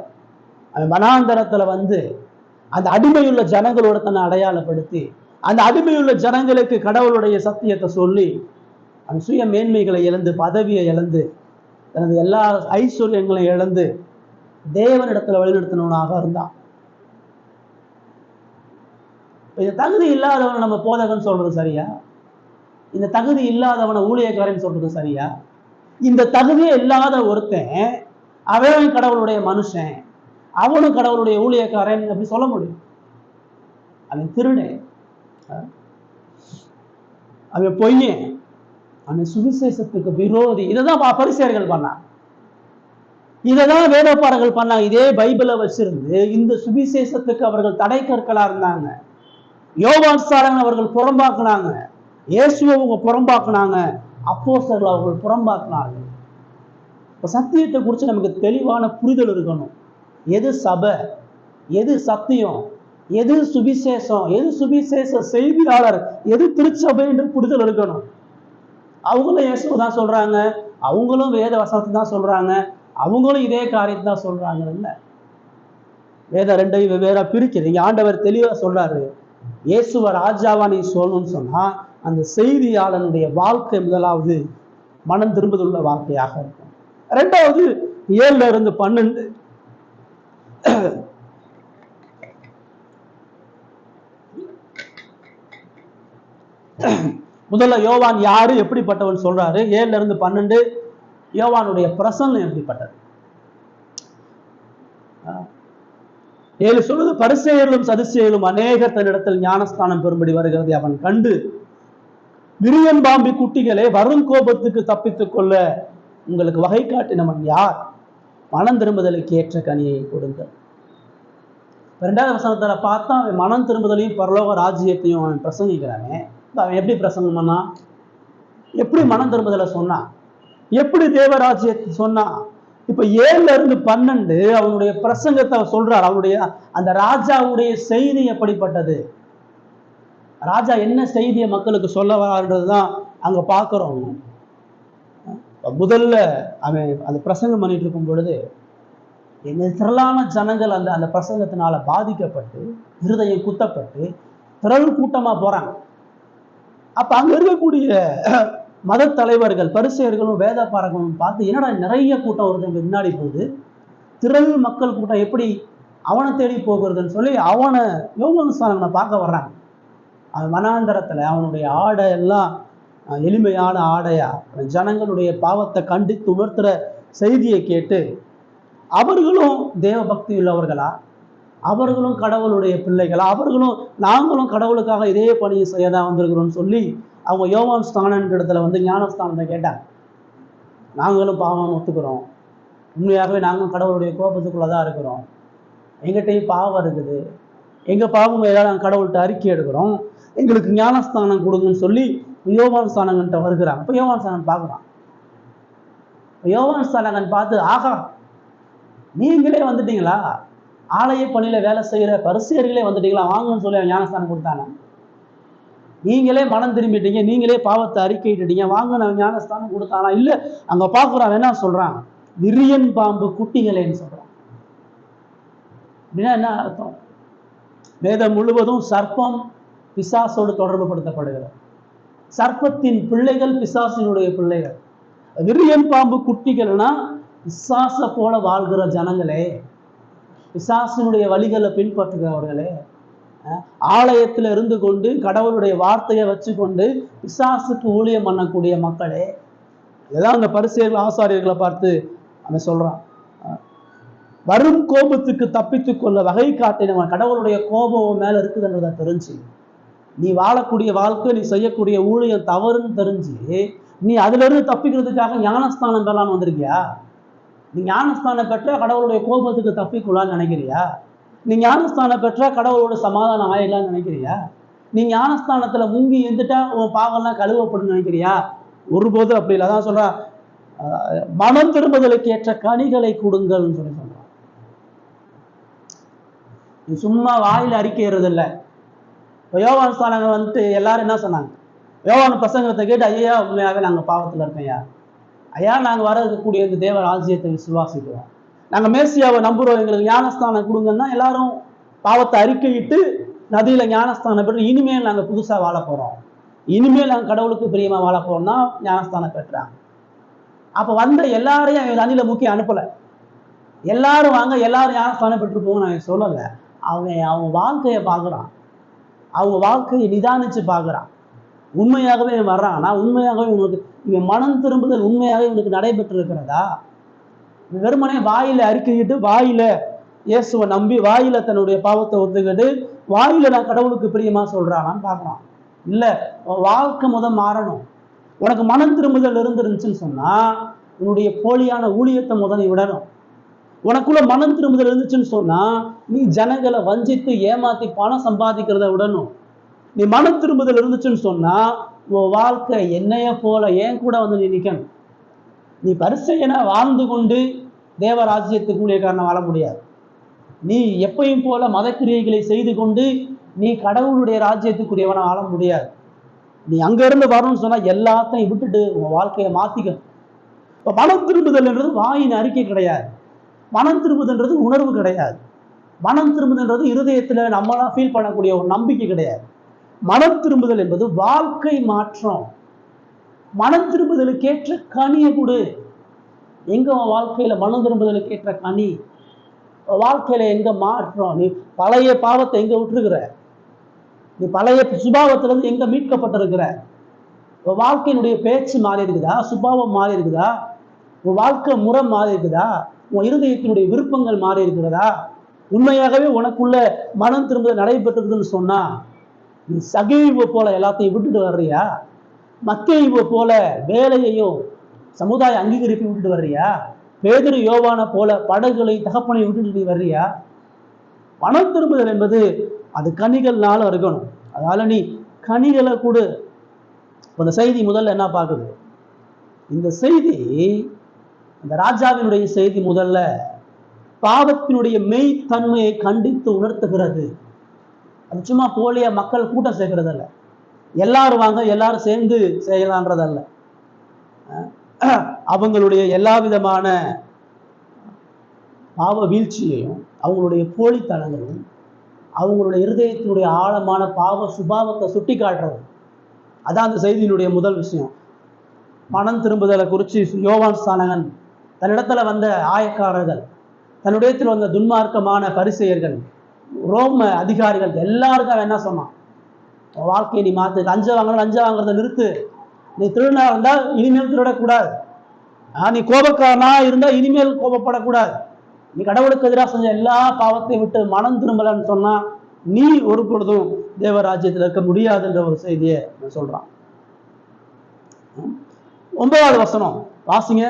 அவன் வனாந்தரத்துல வந்து அந்த அடிமையுள்ள ஜனங்களோட தன்னை அடையாளப்படுத்தி அந்த அடிமையுள்ள ஜனங்களுக்கு கடவுளுடைய சத்தியத்தை சொல்லி அவன் சுய மேன்மைகளை இழந்து, பதவியை இழந்து, தனது எல்லா ஐஸ்வர்யங்களையும் இழந்து தேவனிடத்துல வழிநடத்தினவனாக இருந்தான். இந்த தகுதி இல்லாதவனை நம்ம போதகன் சொல்றது சரியா? இந்த தகுதி இல்லாதவனை ஊழியக்காரன் சொல்றது சரியா? இந்த தகுதியே இல்லாத ஒருத்தன் அவன் கடவுளுடைய மனுஷன், அவனும் கடவுளுடைய ஊழியக்காரன் அப்படி சொல்ல முடியும்? அவன் திருடன், அவன் பொய்யன், அவன் சுவிசேஷத்துக்கு விரோதி. இதைதான் பரிசேயர்கள் பண்ணான், இதைதான் வேதப்பாரர்கள் பண்ணாங்க. இதே பைபிளை வச்சிருந்து இந்த சுவிசேஷத்துக்கு அவர்கள் தடை கற்களா இருந்தாங்க. யோவான் ஸ்நானகன் அவர்கள் புறம்பாக்குனாங்க, இயேசுவை அவங்க புறம்பாக்குனாங்க, அப்போஸ்தலர்கள் அவர்கள் புறம்பாக்குனாங்க. இப்ப சத்தியத்தை குறித்து நமக்கு தெளிவான புரிதல் இருக்கணும். எது சபை, எது சத்தியம், எது சுவிசேஷம், எது சுவிசேஷ செய்தியாளர், எது திருச்சபை என்று புரிதல் இருக்கணும். அவங்களும் இயேசுவை தான் சொல்றாங்க, அவங்களும் வேத வசனத்தை தான் சொல்றாங்க, அவங்களும் இதே காரியத்தை தான் சொல்றாங்க. இல்ல, வேத ரெண்டையும் வெவ்வேறா பிரிக்கிறீங்க. ஆண்டவர் தெளிவா சொல்றாரு, இயேசுவ ராஜாவா நீ சொல்லணும்னு சொன்னா அந்த செய்தியாளனுடைய வாழ்க்கை முதலாவது மனம் திரும்புதலுள்ள வாழ்க்கையாக இருக்கும். 2வது 7 இருந்து 12 முதல்ல யோவான் யாரு, எப்படிப்பட்டவன் சொல்றாரு. 7 இருந்து 12 யோவானுடைய பிரசங்கம் எப்படிப்பட்டது. 7 சொல்லுது, பரிசேயர்களும் சதுசேயர்களும் அநேகர் தன்னிடத்தில் ஞானஸ்தானம் பெறும்படி வருகிறதை அவன் கண்டு, விரியன் பாம்பி குட்டிகளே, வரும் கோபத்துக்கு தப்பித்துக் கொள்ள உங்களுக்கு வகை காட்டினவன் யார்? மனம் திரும்புதலுக்கு ஏற்ற கனியை கொடுங்கள். 2வது வசனத்துல பார்த்தா அவன் மனம் திரும்புதலையும் பரலோக ராஜ்யத்தையும் அவன் பிரசங்கிக்கிறானே. அவன் எப்படி பிரசங்கம் பண்ணா, எப்படி மனம் திரும்புதலை சொன்னான், எப்படி தேவராஜ்யத்தை சொன்னான். இப்ப 7 இருந்து 12 அவனுடைய பிரசங்கத்தை சொல்றார். அவனுடைய அந்த ராஜாவுடைய செய்தி எப்படிப்பட்டது, ராஜா என்ன செய்தியை மக்களுக்கு சொல்ல வரான்றதுதான் அங்க பாக்குறோம். முதல்ல அவன் அந்த பிரசங்கம் பண்ணிட்டு இருக்கும் பொழுது திரளான ஜனங்கள் அந்த அந்த பிரசங்கத்தினால பாதிக்கப்பட்டு இருதயம் குத்தப்பட்டு திரள் கூட்டமா போறாங்க. அப்ப அங்க இருக்கக்கூடிய மத தலைவர்கள், பரிசேயர்களும் வேதபாரகர்களும் பார்த்து, என்னடா நிறைய கூட்டம் வருது முன்னாடி போகுது, திரள் மக்கள் கூட்டம் எப்படி அவனை தேடி போகிறதுன்னு சொல்லி அவனை யோவான் ஸ்நானகனை பார்க்க வர்றாங்க. அவன் வனாந்தரத்துல அவனுடைய ஆடை எல்லாம் எளிமையான ஆடையா ஜனங்களுடைய பாவத்தை கண்டித்து உணர்த்துற செய்தியை கேட்டு அவர்களும் தேவ பக்தி உள்ளவர்களா, அவர்களும் கடவுளுடைய பிள்ளைகளா, அவர்களும் நாங்களும் கடவுளுக்காக இதே பணியை செய்யதான் வந்திருக்கிறோம்னு சொல்லி அவங்க யோவான் ஸ்நானன் இடத்துல வந்து ஞானஸ்தானத்தை கேட்டாங்க. நாங்களும் பாவம் ஒத்துக்கிறோம், உண்மையாகவே நாங்களும் கடவுளுடைய கோபத்துக்குள்ளதான் இருக்கிறோம், எங்கிட்டையும் பாவம் இருக்குது, எங்க பாவம் ஏதாவது நாங்கள் கடவுள்கிட்ட அறிக்கை எடுக்கிறோம், எங்களுக்கு ஞானஸ்தானம் கொடுங்கன்னு சொல்லி யோவான் ஸ்நானகன்ட்ட வருகிறாங்க. இப்போ யோவான் ஸ்நானகன் பார்க்குறான். யோவான் ஸ்நானகன் பார்த்து, ஆகா நீங்களே வந்துட்டீங்களா, ஆலய பணியில வேலை செய்யற பரிசேயர்களே வந்துட்டீங்களா, வாங்கன்னு சொல்லி ஞானஸ்தானம் கொடுத்தாங்க. நீங்களே மனம் திரும்பிட்டீங்க, நீங்களே பாவத்தை அறிக்கையிட்டீங்க, வாங்க நான் ஞானஸ்தானம் கொடுத்தானா இல்ல. அங்க பாக்குறான் என்ன சொல்றான், விரியன் பாம்பு குட்டிகளேன்னு சொல்றான். அப்படின்னா என்ன அர்த்தம்? வேதம் முழுவதும் சர்ப்பம் பிசாசோடு தொடர்பு படுத்தப்படுகிறது. சர்ப்பத்தின் பிள்ளைகள் பிசாசினுடைய பிள்ளைகள். விரியன் பாம்பு குட்டிகள்னா பிசாச போல வாழ்கிற ஜனங்களே, பிசாசினுடைய வழிகளை பின்பற்றுகிறவர்களே, ஆலயத்தில் இருந்து கொண்டு கடவுளுடைய வார்த்தையை வச்சு கொண்டு பிசாசுக்கு ஊழியம் பண்ணக்கூடிய மக்களே. இதெல்லாம் அந்த பரிசேயர்கள் ஆசாரியர்களை பார்த்து அவன் சொல்றான், வரும் கோபத்துக்கு தப்பித்துக் கொள்ள வகை காட்டினவன். கடவுளுடைய கோபம் மேல இருக்குதுன்றதை தெரிஞ்சு, நீ வாழக்கூடிய வாழ்க்கை, நீ செய்யக்கூடிய ஊழியம் தவறுன்னு தெரிஞ்சு, நீ அதுல இருந்து தப்பிக்கிறதுக்காக ஞானஸ்தானம் பெறலான்னு வந்திருக்கியா? நீ ஞானஸ்தானம் பெற்றா கடவுளுடைய கோபத்துக்கு தப்பிக்கொள்ளான்னு நினைக்கிறியா? நீ ஞானஸ்தானம் பெற்றா கடவுளோட சமாதானம் ஆயிடலான்னு நினைக்கிறியா? நீ ஞானஸ்தானத்துல முங்கி இருந்துட்டா உன் பாவம்லாம் கழுவப்படும் நினைக்கிறியா? ஒருபோது அப்படி இல்லை. அதான் சொல்றா, மனம் திரும்புதலுக்கு ஏற்ற கனிகளை கொடுங்கள்னு சொல்றான். நீ சும்மா வாயில அறிக்கைறது இல்லை. இப்போ யோவான் ஸ்தானங்கள் வந்துட்டு எல்லாரும் என்ன சொன்னாங்க, யோவான் பிரசங்கத்தை கேட்டு, ஐயா உண்மையாகவே நாங்கள் பாவத்தில் இருக்கோம் ஐயா, நாங்கள் வர இருக்கக்கூடிய இந்த தேவ ராஜ்யத்தை விசுவாசிக்கிறோம், நாங்கள் மேசியாவை நம்புறோம், எங்களுக்கு ஞானஸ்தானம் கொடுங்கன்னா எல்லாரும் பாவத்தை அறிக்கையிட்டு நதியில ஞானஸ்தானம் பெற்று இனிமேல் நாங்கள் புதுசாக வாழ போறோம், இனிமேல் நாங்கள் கடவுளுக்கு பிரியமா வாழ போறோம்னா ஞானஸ்தானம் பெற்றாங்க. அப்போ வந்த எல்லாரையும் நதியில முக்கிய அனுப்பலை. எல்லாரும் வாங்க எல்லாரும் ஞானஸ்தானம் பெற்று போங்கன்னு அவன் சொல்லலை. அவங்க வாழ்க்கையை பார்க்குறான், அவங்க வாழ்க்கையை நிதானிச்சு பார்க்குறான். உண்மையாகவே வர்றான், நான் உண்மையாகவே உனக்கு இவன் மனம் திரும்புதல் உண்மையாகவே உனக்கு நடைபெற்று இருக்கிறதா? வெறுமனே வாயில அறிக்கையிட்டு, வாயில இயேசுவை நம்பி, வாயில தன்னுடைய பாவத்தை ஒத்துக்கிட்டு, வாயில நான் கடவுளுக்கு பிரியமா சொல்றானான்னு பார்க்கலாம். இல்ல, வாழ்க்கை மாறணும். உனக்கு மனம் திரும்புதல் இருந்துருந்துச்சுன்னு சொன்னா உன்னுடைய போலியான ஊழியத்தை நீ விடணும். உனக்குள்ள மனம் திரும்புதல் இருந்துச்சுன்னு சொன்னா நீ ஜனங்களை வஞ்சித்து ஏமாத்தி பணம் சம்பாதிக்கிறத விடணும். நீ மனம் திரும்புதல் இருந்துச்சுன்னு சொன்னா உன் வாழ்க்கை என்னைய போல ஏன் கூட நீ நிக்கணும். நீ பரிசையனா வாழ்ந்து கொண்டு தேவராஜ்யத்துக்கு ஊழியக்காரனை வாழ முடியாது. நீ எப்பயும் போல மதக்கிரியைகளை செய்து கொண்டு நீ கடவுளுடைய ராஜ்யத்துக்குரியவனை வாழ முடியாது. நீ அங்க இருந்து வரணும்னு சொன்னா எல்லாத்தையும் விட்டுட்டு உன் வாழ்க்கையை மாத்திக்கணும். இப்ப மனம் திரும்புதல்ன்றது வாயின் அறிக்கை கிடையாது. மனம் திரும்புதல்ன்றது உணர்வு கிடையாது. மனம் திரும்புதல்ன்றது இருதயத்துல நம்மளா ஃபீல் பண்ணக்கூடிய ஒரு நம்பிக்கை கிடையாது. மனம் திரும்புதல் என்பது வாழ்க்கை மாற்றம். மனம் திரும்புதலுக்கேற்ற கனியை கொடு. எங்க உன் வாழ்க்கையில மனம் திரும்புதலுக்கு ஏற்ற கனி? வாழ்க்கையில எங்க மாற்றம்? நீ பழைய பாவத்தை எங்க விட்டுருக்கிற? நீ பழைய சுபாவத்துல இருந்து எங்க மீட்கப்பட்டிருக்கிற? உன் வாழ்க்கையினுடைய பேச்சு மாறி இருக்குதா? சுபாவம் மாறி இருக்குதா? உன் வாழ்க்கை முறை மாறி இருக்குதா? உன் இருதயத்தினுடைய விருப்பங்கள் மாறி இருக்கிறதா? உண்மையாகவே உனக்குள்ள மனம் திரும்புதல் நடைபெற்றிருக்குதுன்னு சொன்னா நீ சகைவு போல எல்லாத்தையும் விட்டுட்டு வர்றியா? மத்தேயுவை போல வேலையையும் சமுதாய அங்கீகரிப்பை விட்டுட்டு வர்றியா? பேதுரு யோவான போல படகுகளை தகப்பனை விட்டுட்டு நீ வர்றியா? மனம் திரும்புதல் என்பது அது கனிகள்னால இருக்கணும். அதனால நீ கனிகளை கொடு. இந்த செய்தி முதல்ல என்ன பார்க்குது? இந்த செய்தி, இந்த ராஜாவினுடைய செய்தி முதல்ல பாவத்தினுடைய மெய்த்தன்மையை கண்டித்து உணர்த்துகிறது. அது சும்மா போலியா மக்கள் கூட்டம் சேர்க்கறதல்ல, எல்லாரும் வாங்க எல்லாரும் சேர்ந்து செய்யலான்றதல்ல. அவங்களுடைய எல்லா விதமான பாவ வீழ்ச்சியையும் அவங்களுடைய போலித்தனங்களும் அவங்களுடைய இருதயத்தினுடைய ஆழமான பாவ சுபாவத்தை சுட்டி காட்டுறது. அதான் அந்த செய்தியினுடைய முதல் விஷயம். மனம் திரும்புதலை குறித்து யோவான் ஸ்நானகன் தன்னிடத்துல வந்த ஆயக்காரர்கள், தன்னுடையத்தில் வந்த துன்மார்க்கமான பரிசேயர்கள், ரோம அதிகாரிகள் எல்லாருக்கும் என்ன சொன்னான்? வாழ்க்கையை நீ மாத்து, லஞ்சம் வாங்குறத நிறுத்து. நீ திருடனா இருந்தா இனிமேல் திருடக்கூடாது. நீ கோபக்காரனா இருந்தா இனிமேல் கோபப்படக்கூடாது. நீ கடவுளுக்கு எதிராக செஞ்ச எல்லா பாவத்தையும் விட்டு மனம் திரும்பலன்னு சொன்னா நீ ஒரு பொழுதும் தேவராஜ்யத்தில் இருக்க முடியாதுன்ற ஒரு செய்தியை சொல்றான். 9வது வசனம் வாசிங்க.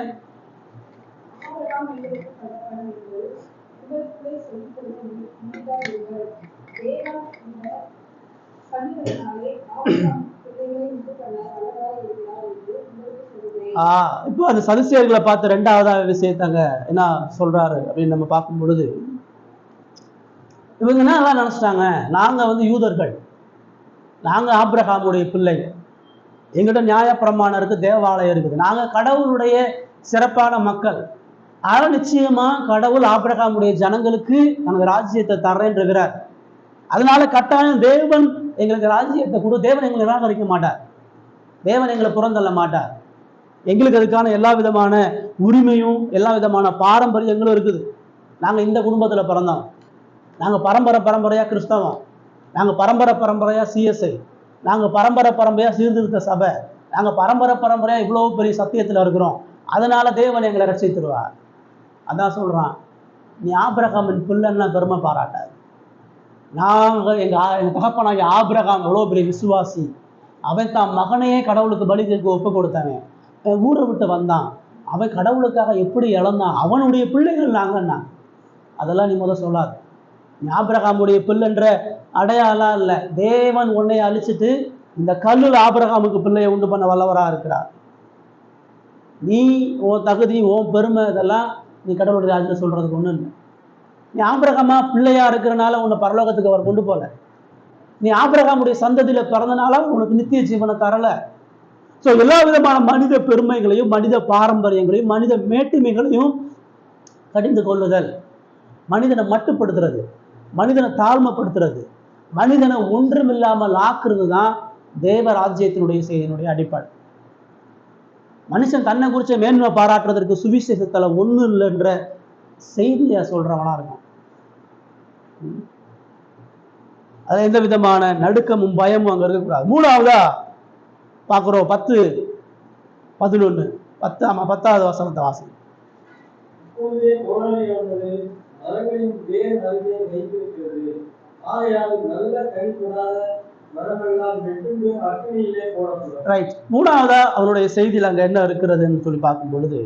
இப்போ அந்த சதுசேயர்களை பார்த்து 2வது விஷயத்தாங்க என்ன சொல்றாரு அப்படின்னு நம்ம பார்க்கும் பொழுது, இவங்க என்ன நினைச்சிட்டாங்க, நாங்க யூதர்கள், நாங்க ஆபிரகாமுடைய பிள்ளைகள், எங்கிட்ட நியாயப்பிரமாணம் இருக்கு, தேவாலயம் இருக்குது, நாங்க கடவுளுடைய சிறப்பான மக்கள். ஆனால் நிச்சயமா கடவுள் ஆபிரகாமுடைய ஜனங்களுக்கு நமக்கு ராஜ்யத்தை தர்றேன்றார். அதனால கட்டாயம் தேவன் எங்களுக்கு ராஜ்யத்தை கொடு. தேவன் எங்களை நிராகரிக்க மாட்டார், தேவன் எங்களை புறந்தள்ள மாட்டார். எங்களுக்கு அதுக்கான எல்லா விதமான உரிமையும் எல்லா விதமான பாரம்பரியங்களும் இருக்குது. நாங்க இந்த குடும்பத்துல பிறந்தோம், நாங்க பரம்பரையா கிறிஸ்தவம், நாங்க பரம்பரையா சிஎஸ்ஐ, நாங்க பரம்பரையா சீர்திருத்த சபை, நாங்க பரம்பரையா இவ்வளவு பெரிய சத்தியத்துல இருக்கிறோம், அதனால தேவன் எங்களை ரட்சித்துருவார். அதான் சொல்றான், நீ ஆபிரகாமின் பிள்ளைன்னா பெருமை பாராட்டார். நாங்க எங்க தகப்பனாகிய ஆபிரகாம் எவ்வளவு பெரிய விசுவாசி, அவன் தான் மகனையே கடவுளுக்கு பலிக்கு ஒப்பு கொடுத்தவன், ஊரை விட்டு வந்தான், அவன் கடவுளுக்காக எப்படி இழந்தான், அவனுடைய பிள்ளைகள் நாங்கன்னா. அதெல்லாம் நீ சொல்லாது. நீ ஆபிரகாமுடைய பிள்ளைன்ற அடையாளம் இல்லை. தேவன் உன்னை அழிச்சிட்டு இந்த கல்லுல ஆபிரகாமுக்கு பிள்ளையை உண்டு பண்ண வல்லவராக இருக்கிறார். நீ உன் தகுதி உன் பெருமை இதெல்லாம் நீ கடவுளுடைய ராஜ்யத்தில் சொல்றதுக்கு ஒண்ணு இல்லை. நீ ஆபிரகாமா பிள்ளையா இருக்கிறனால உன்னை பரலோகத்துக்கு அவர் கொண்டு போல. நீ ஆபிரகாமுடைய சந்ததியில பிறந்தனால உனக்கு நித்திய ஜீவனை தரல. ஸோ எல்லா விதமான மனித பெருமைகளையும் மனித பாரம்பரியங்களையும் மனித மேட்டுமைகளையும் கடிந்து கொள்ளுதல், மனிதனை மட்டுப்படுத்துறது, மனிதனை தாழ்மைப்படுத்துறது, மனிதனை ஒன்றுமில்லாமல் ஆக்குறது தான் தேவ ராஜ்யத்தினுடைய செய்தியினுடைய அடிப்படை. மனுஷன் தன்னை குறிச்ச மேன்மை பாராட்டுறதற்கு சுவிசேஷத்துல ஒண்ணு இல்லைன்ற செய்தியை சொல்றவனா இருக்கும். அது எந்த விதமான நடுக்கமும் பயமும் அங்க இருக்கக்கூடாது. மூணாவதா பார்க்கிறோம் 10:11 10வது வசனத்தை வாசி. மூணாவதா அவனுடைய செய்தியில் அங்க என்ன இருக்கிறதுன்னு சொல்லி பார்க்கும் பொழுது,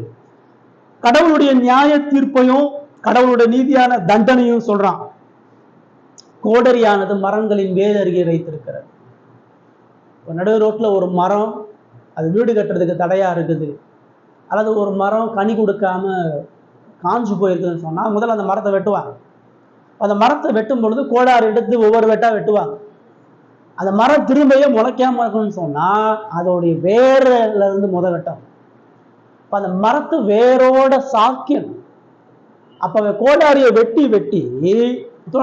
கடவுளுடைய நியாய தீர்ப்பையும் கடவுளுடைய நீதியான தண்டனையும் சொல்றான். கோடரியானது மரங்களின் வேர் அருகே வைத்திருக்கிறது. நடு ரோட்ல ஒரு மரம் அது வீடு கட்டுறதுக்கு தடையா இருக்குது, அல்லது ஒரு மரம் கனி கொடுக்காம காஞ்சு போயிருக்குதுன்னு சொன்னா முதல்ல அந்த மரத்தை வெட்டுவாங்க. அந்த மரத்தை வெட்டும் பொழுது கோடாரி எடுத்து ஒவ்வொரு வெட்டா வெட்டுவாங்க. அந்த மரம் திரும்பியே முளைக்காம இருக்கணும்னு சொன்னா அதோடைய வேர்ல இருந்து வெட்டும். அந்த மரத்து வேரோட சாக்கியம். அப்ப கோடாரியை வெட்டி வெட்டி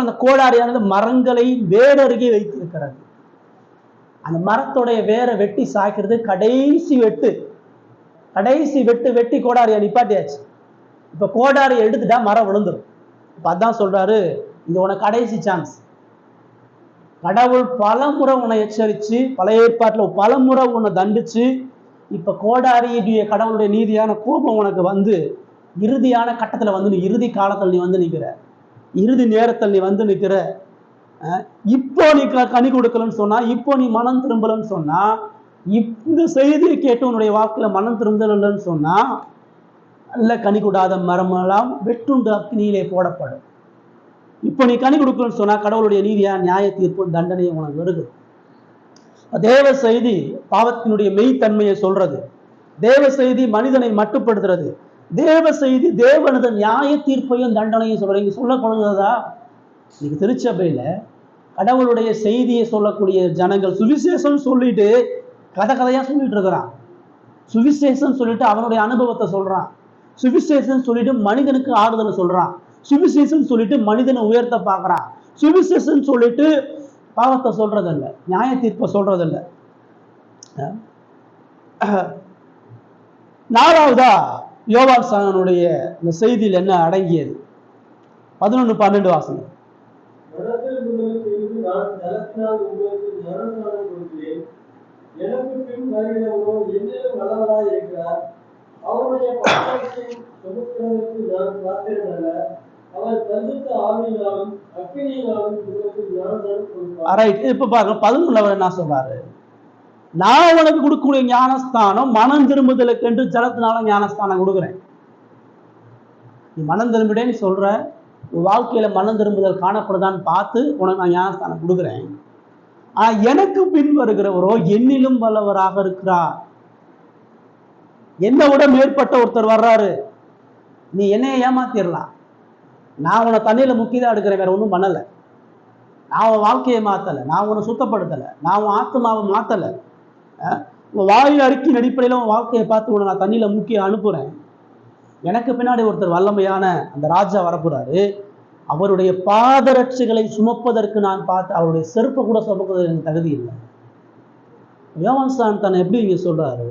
அந்த கோடாரியானது மரங்களை வேர் அருகே வைத்திருக்கிறது. அந்த மரத்தோடைய வேரை வெட்டி சாய்க்கிறது கடைசி வெட்டு. கடைசி வெட்டி கோடாரியை நிப்பாட்டியாச்சு. இப்ப கோடாரியை எடுத்துட்டா மரம் விழுந்துடும். இப்ப அதான் சொல்றாரு, இது உனக்கு கடைசி சான்ஸ். கடவுள் பலமுறை உன்னை எச்சரிச்சு, பழைய ஏற்பாட்டுல பலமுறை உன்னை தண்டிச்சு, இப்ப கோடாரியுடைய கடவுளுடைய நீதியான கோபம் உனக்கு வந்து இறுதியான கட்டத்துல வந்து இறுதி காலத்தில் நீ வந்து நிக்கிற, இறுதி நேரத்தில் நீ வந்து நிக்கிற. இப்போ நீ கனி கொடுக்கலன்னு சொன்னா, இப்போ நீ மனம் திரும்பலன்னு சொன்னா, இந்த செய்தியை கேட்டு உன்னுடைய வாக்குல மனம் திரும்பலன்னு சொன்னா, நல்ல கனி கூடாத மரமெல்லாம் வெட்டுண்டு அக்னியிலே போடப்படும். இப்போ நீ கனி கொடுக்கலன்னு சொன்னா கடவுளுடைய நீதியா நியாய தீர்ப்பு தண்டனை உனக்கு வருது. தேவ செய்தி பாவத்தினுடைய மெய்த்தன்மையை சொல்றது, தேவ செய்தி மனிதனை மட்டுப்படுத்துறது, தேவ செய்தி தேவனது நியாய தீர்ப்பையும் தண்டனையும் சொல்ற. இங்க சொல்லப்படுகிறதா, இன்னைக்கு திருச்சபையில கடவுளுடைய செய்தியை சொல்லக்கூடிய ஜனங்கள் சுவிசேஷம் சொல்லிட்டு கதையா சொல்லிட்டு இருக்கிறான். சுவிசேஷம் சொல்லிட்டு அவனுடைய அனுபவத்தை சொல்றான். சுவிசேஷம் சொல்லிட்டு மனிதனுக்கு ஆறுதலை சொல்றான். சுவிசேஷம் சொல்லிட்டு மனிதனை உயர்த்த பார்க்கறான். சுவிசேஷம் சொல்லிட்டு பாவத்தை சொல்றதில்ல, நியாய தீர்ப்பை சொல்றதில்ல. நாலாவதா யோவான் சாணனுடைய இந்த செய்தியில் என்ன அடங்கியது? 11-12 வாசனை. இப்ப பாருங்க 11 என்ன சொல்றாரு, நான் உனக்கு கொடுக்கக்கூடிய ஞானஸ்தானம் மனம் திரும்புதலுக்கு என்று ஜலத்தினால ஞானஸ்தானம் கொடுக்குறேன். நீ மனம் திரும்பிட்டேன்னு சொல்ற, வாழ்க்கையில மனம் திரும்புதல் காணப்படுதான்னு பார்த்து உனக்கு நான் ஞானஸ்தானம் கொடுக்குறேன். ஆனா எனக்கு பின் வருகிறவரோ என்னிலும் வல்லவராக இருக்கிறார். என்னை விட மேற்பட்ட ஒருத்தர் வர்றாரு. நீ என்னைய ஏமாத்திடலாம், நான் உன்னை தண்ணியில முக்கிதான் எடுக்கிறேன், வேற ஒன்றும் பண்ணல. நான் உன் வாழ்க்கையை மாத்தலை, நான் உன்னை சுத்தப்படுத்தலை, நான் உன் ஆத்மாவை மாத்தலை. உன் வாயில் அறிக்கையின் அடிப்படையில் உன் வாழ்க்கையை பார்த்து உன்னை நான் தண்ணியில முக்கி அனுப்புறேன். எனக்கு பின்னாடி ஒருத்தர் வல்லமையான அந்த ராஜா வரப்போறாரு. அவருடைய பாதரட்சிகளை சுமப்பதற்கு நான் பார்த்து அவருடைய செருப்பை கூட சுமப்பதற்கு எனக்கு தகுதி இல்லை. யோவான் ஸ்நானன் தன்னை எப்படி இங்க சொல்றாரு?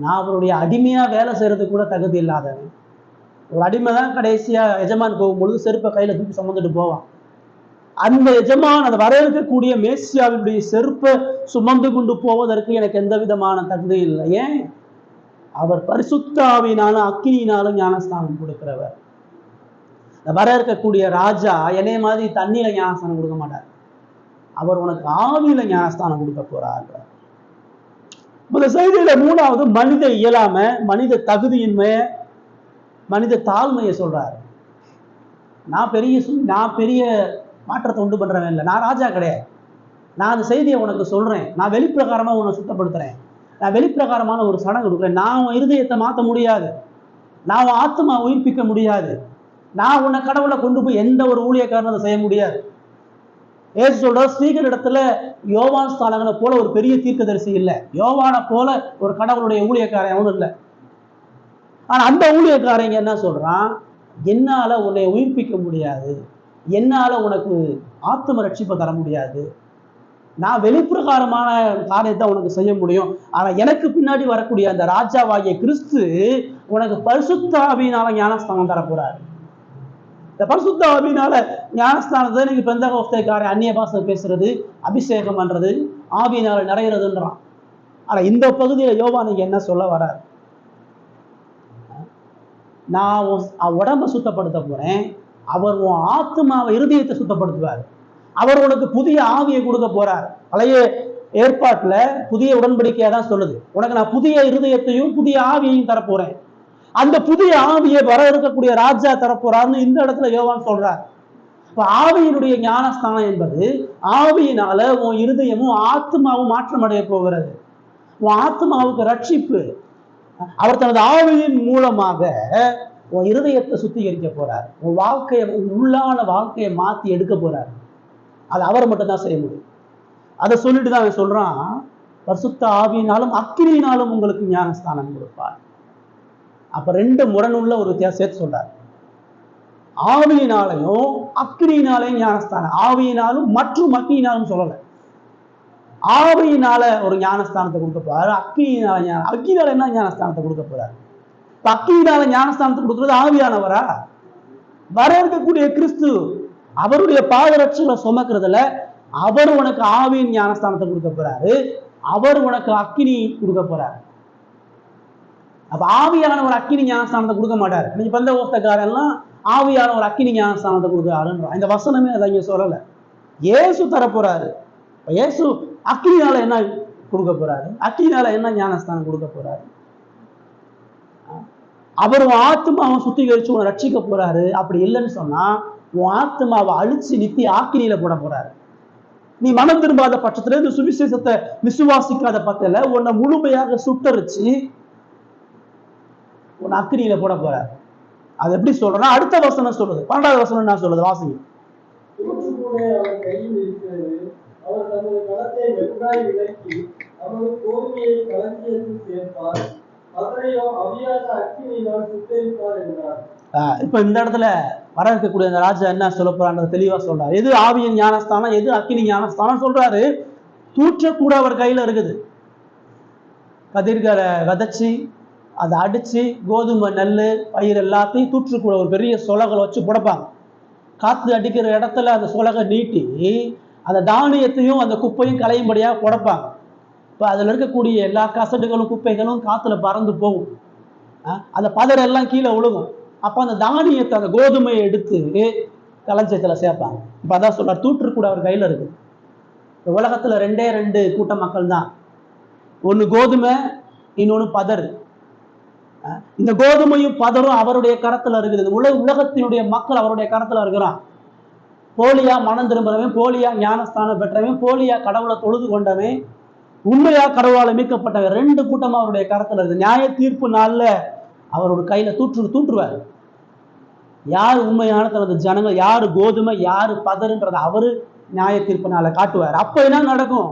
நான் அவருடைய அடிமையா வேலை செய்யறதுக்கு கூட தகுதி இல்லாதவன். ஒரு அடிமை தான் கடைசியா எஜமான் போகும்பொழுது செருப்பை கையில தூக்கி சுமந்துட்டு போவான். அந்த எஜமான் அதை வரவேற்கக்கூடிய மேசியாவினுடைய செருப்பை சுமந்து கொண்டு போவதற்கு எனக்கு எந்த விதமான தகுதி இல்லை. ஏன்? அவர் பரிசுத்த ஆவியினாலும் அக்கினியினாலும் ஞானஸ்தானம் கொடுக்கிறவர். வர இருக்கக்கூடிய ராஜா என்னைய மாதிரி தண்ணியில ஞானஸ்தானம் கொடுக்க மாட்டார். அவர் உனக்கு ஆவியில ஞானஸ்தானம் கொடுக்க போறார். இந்த செய்தியில மூணாவது மனித இயலாம, மனித தகுதியின்மை, மனித தாழ்மையை சொல்றாரு. நான் பெரிய மாற்றத்தை உண்டு பண்றவன் இல்லை, நான் ராஜா கிடையாது. நான் அந்த செய்தியை உனக்கு சொல்றேன், நான் வெளிப்பிரகாரமா உன்னை சுத்தப்படுத்துறேன், நான் வெளிப்பிரகாரமான ஒரு சடங்கு கொடுக்குறேன். நான் உன் இருதயத்தை மாற்ற முடியாது, நான் உன் ஆத்மா உயிர்ப்பிக்க முடியாது, நான் உன்னை கடவுளை கொண்டு போய் எந்த ஒரு ஊழியக்காரனும் அதை செய்ய முடியாது. ஏசு சொல்ற ஸ்ரீகர் இடத்துல யோவான் ஸ்தானங்களை போல ஒரு பெரிய தீர்க்கதரிசி இல்லை, யோவானை போல ஒரு கடவுளுடைய ஊழியக்காரன் அவனும் இல்லை. ஆனா அந்த ஊழியக்காரங்க என்ன சொல்றான்? என்னால உன்னை உயிர்ப்பிக்க முடியாது, என்னால உனக்கு ஆத்ம ரட்சிப்பை தர முடியாது, நான் வெளிப்பிரகாரமான காரியத்தை உனக்கு செய்ய முடியும். ஆனா எனக்கு பின்னாடி வரக்கூடிய அந்த ராஜாவாகிய கிறிஸ்து உனக்கு பரிசுத்த ஆவியினால ஞானஸ்தானம் தரப்போறாரு. இந்த பரிசுத்த ஆவியினால ஞானஸ்தானத்தை நீங்க பெந்தகோஸ்தைக்காரன் அந்நிய பாஷை பேசுறது, அபிஷேகம் பண்றது, ஆவியினால நிறைகிறதுன்றான். ஆனா இந்த பகுதியில யோவான் நீங்க என்ன சொல்ல வர்றார்? நான் உடம்பை சுத்தப்படுத்த போறேன், அவர் உன் ஆத்மாவை இருதயத்தை சுத்தப்படுத்துவார். அவர் உனக்கு புதிய ஆவியை கொடுக்க போறார். பழைய ஏற்பாட்டுல புதிய உடன்படிக்கையா தான் சொல்லுது, உனக்கு நான் புதிய இருதயத்தையும் புதிய ஆவியையும் தரப்போறேன். அந்த புதிய ஆவியை வர இருக்கக்கூடிய ராஜா தரப்போறாருன்னு இந்த இடத்துல யோவான் சொல்றார். இப்ப ஆவியினுடைய ஞானஸ்தானம் என்பது ஆவியினால உன் இருதயமும் ஆத்மாவும் மாற்றம் அடைய போகிறது. உன் ஆத்மாவுக்கு ரட்சிப்பு. அவர் தனது ஆவியின் மூலமாக உன் இருதயத்தை சுத்திகரிக்க போறார். உன் வாழ்க்கையை, உள்ளான வாழ்க்கையை மாத்தி எடுக்க போறார். அது அவர் மட்டும்தான் செய்ய முடியும். அதை சொல்லிட்டு தான் அவன் சொல்றான், பரிசுத்த ஆவியினாலும் அக்கினியினாலும் உங்களுக்கு ஞானஸ்தானம் கொடுப்பார். அப்ப ரெண்டு முரணுள்ள ஒரு வித்தியாசம் சேர்த்து சொல்றார். ஆவியினாலையும் அக்கினியினாலையும் ஞானஸ்தானம், ஆவியினாலும் மற்றும் அக்கினியினாலும் சொல்லல. ஆவியினால ஒரு ஞானஸ்தானத்தை கொடுக்க போறாரு, அக்கினியால என்ன ஞானஸ்தானத்தை கொடுக்க போறாரு? அக்கினியால ஞானஸ்தானத்தை கொடுக்கிறது ஆவியானவரா? வர இருக்கக்கூடிய கிறிஸ்து அவருடைய பாதரட்சிகளை சுமக்கிறதுல அவர் உனக்கு ஆவியின் ஞானஸ்தானத்தை கொடுக்க போறாரு, அவர் உனக்கு அக்கினி கொடுக்க போறாரு. அப்ப ஆவியான ஒரு அக்கினி ஞானஸ்தானத்தை கொடுக்க மாட்டாரு. நீங்க பெந்தகோஸ்தைக்காரெல்லாம் ஆவியான ஒரு அக்கினி ஞானஸ்தானத்தை கொடுக்குறாருன்ற இந்த வசனமே அதை இங்க சொல்லல. இயேசு தரப்போறாரு. இயேசு அக்கினியால என்ன கொடுக்க போறாரு? அக்கினியால என்ன ஞானஸ்தானம் கொடுக்க போறாரு? அவர் உன் ஆத்மாவை சுத்திகரிச்சு உன்னை ரட்சிக்க போறாரு. அப்படி இல்லைன்னு சொன்னா உன் ஆத்மாவை அழிச்சு நித்திய ஆக்கினியில போட போறாரு. நீ மனம் திரும்பாத பட்சத்துல, இந்த சுவிசேஷத்தை விசுவாசிக்காத பட்சத்துல உன்னை முழுமையாக சுட்டரிச்சு உன் அக்கினியில போட போறாரு. அது எப்படி சொல்றேன்னா அடுத்த வசனம் சொல்லுது, 12வது வசனம் என்ன சொல்லுது? வாசிங்க. இப்ப இந்த இடத்துல வர இருக்கக்கூடிய அந்த ராஜா என்ன சொல்ல போறான்னு தெளிவா சொல்றாரு. எது ஆவியின் ஞானஸ்தானம், எது அக்கினி ஞானஸ்தானம் சொல்றாரு. தூற்றக்கூட அவர் கையில இருக்குது. கதிர்களை விதைச்சி அதை அடிச்சு கோதுமை நெல் பயிர் எல்லாத்தையும் தூற்றுக்கூட ஒரு பெரிய சொலகளை வச்சு புடப்பாங்க. காற்று அடிக்கிற இடத்துல அந்த சொலகை நீட்டி அந்த தானியத்தையும் அந்த குப்பையும் களையும்படியாக புடப்பாங்க. இப்போ அதில் இருக்கக்கூடிய எல்லா கசடுகளும் குப்பைகளும் காற்றுல பறந்து போகும். அந்த பதரெல்லாம் கீழே விழுகும். அப்போ அந்த தானியத்தை, அந்த கோதுமையை எடுத்து களஞ்சியத்தில் சேர்ப்பாங்க. இப்போ அதான் சொல்றார், தூற்றுக்கூட அவர் கையில் இருக்குது. உலகத்தில் 2 கூட்ட மக்கள் தான். ஒன்று கோதுமை, இன்னொன்று பதர். இந்த கோதுமையும் பதரும் அவருடைய கரத்துல இருக்குது. உலகத்தினுடைய மக்கள் அவருடைய கரத்துல இருக்கிறான். போலியா மனம் திரும்புறவன், போலியா ஞானஸ்தானம் பெற்றவன், போலியா கடவுளை தொழுது கொண்டவன், உண்மையா கடவுளால் மீட்கப்பட்டவன், 2 கூட்டமா அவருடைய கரத்துல இருக்குது. நியாய தீர்ப்பு நாள்ல அவரோட கையில தூற்றுவார். யார் உண்மையான தனது ஜனங்கள், யாரு கோதுமை யாரு பதறுன்றத அவரு நியாய தீர்ப்பினால காட்டுவார். அப்ப என்ன நடக்கும்?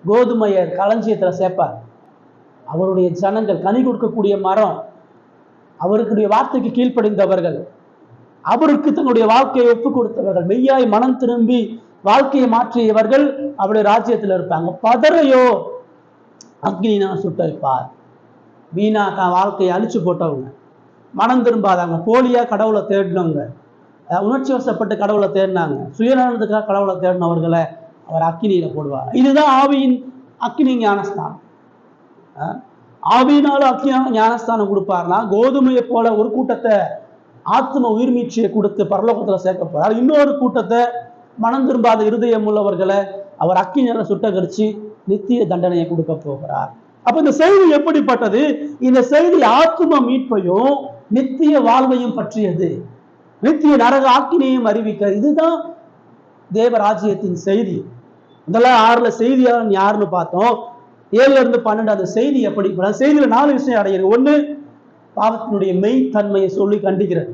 கோதுமையை களஞ்சியத்துல சேர்ப்பார். அவருடைய ஜனங்கள், கனி கொடுக்கக்கூடிய மரம், அவருக்குடைய வார்த்தைக்கு கீழ்ப்படிந்தவர்கள், அவருக்கு தன்னுடைய வாழ்க்கையை ஒப்பு கொடுத்தவர்கள், மெய்யாய் மனம் திரும்பி வாழ்க்கையை மாற்றியவர்கள் அவருடைய ராஜ்யத்தில் இருப்பாங்க. பதறையோ அக்னினா சுட்டரிப்பார். வீணா வாழ்க்கையை அழிச்சு போட்டவங்க, மனம் திரும்பாதவங்க, போலியா கடவுளை தேடினவங்க, உணர்ச்சி வசப்பட்டு கடவுளை தேடினாங்க, சுயநலத்துக்காக கடவுளை தேடினவர்களை அவர் அக்கினியில போடுவார். இதுதான் ஆவியின் அக்கினி ஞானஸ்தானம். ஆவியினால அக்கினியான ஞானஸ்தானம் கொடுப்பார்னா, கோதுமையை போல ஒரு கூட்டத்தை ஆத்ம உயிர்மீட்சியை கொடுத்து பரலோகத்துல சேர்க்க போறார். இன்னொரு கூட்டத்தை மனம் திரும்பாத இருதயம் உள்ளவர்களை அவர் அக்கினியால சுட்டகரிச்சு நித்திய தண்டனையை கொடுக்க போகிறார். அப்ப இந்த செய்தி எப்படிப்பட்டது? இந்த செய்தி ஆத்ம மீட்பையும் நித்திய வாழ்வையும் பற்றியது. நித்திய நரக ஆக்கினையும் அறிவிக்க. இதுதான் தேவராஜ்யத்தின் செய்தி. முதல்ல 6 செய்தியாளன் யாருன்னு பார்த்தோம். 7-12 அந்த செய்தி எப்படி? செய்தியில 4 விஷயம் அடைகிறது. 1, பாவத்தினுடைய மெய்த்தன்மையை சொல்லி கண்டிக்கிறது.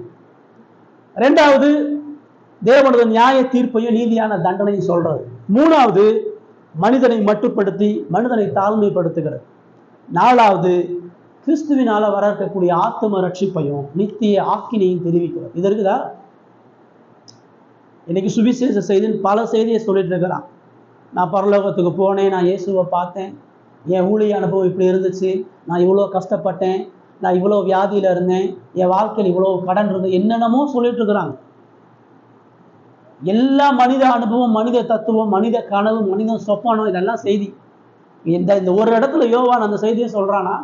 2வது, தேவனது நியாய தீர்ப்பையும் நீதியான தண்டனையும் சொல்றது. 3வது, மனிதனை மட்டுப்படுத்தி மனிதனை தாழ்மைப்படுத்துகிறது. 4வது, கிறிஸ்துவினால வர இருக்கக்கூடிய ஆத்ம ரட்சிப்பையும் நித்திய ஆக்கினையும் தெரிவிக்கிறது. இது இருக்குதா? இன்னைக்கு சுவிசேஷ செய்தின்னு பல செய்தியை சொல்லிட்டு இருக்கிறான். நான் பரலோகத்துக்கு போனேன், நான் இயேசுவை பார்த்தேன், என் ஊழிய அனுபவம் இப்படி இருந்துச்சு, நான் இவ்வளோ கஷ்டப்பட்டேன், நான் இவ்வளோ வியாதியில் இருந்தேன், என் வாழ்க்கையில் இவ்வளோ கடன் இருந்தது, என்னென்னமோ சொல்லிட்டு இருக்கிறாங்க. எல்லா மனித அனுபவம், மனித தத்துவம், மனித கனவு, மனித சொப்பனம், இதெல்லாம் செய்தி. இந்த ஒரு இடத்துல யோவான் அந்த செய்தியை சொல்றானா,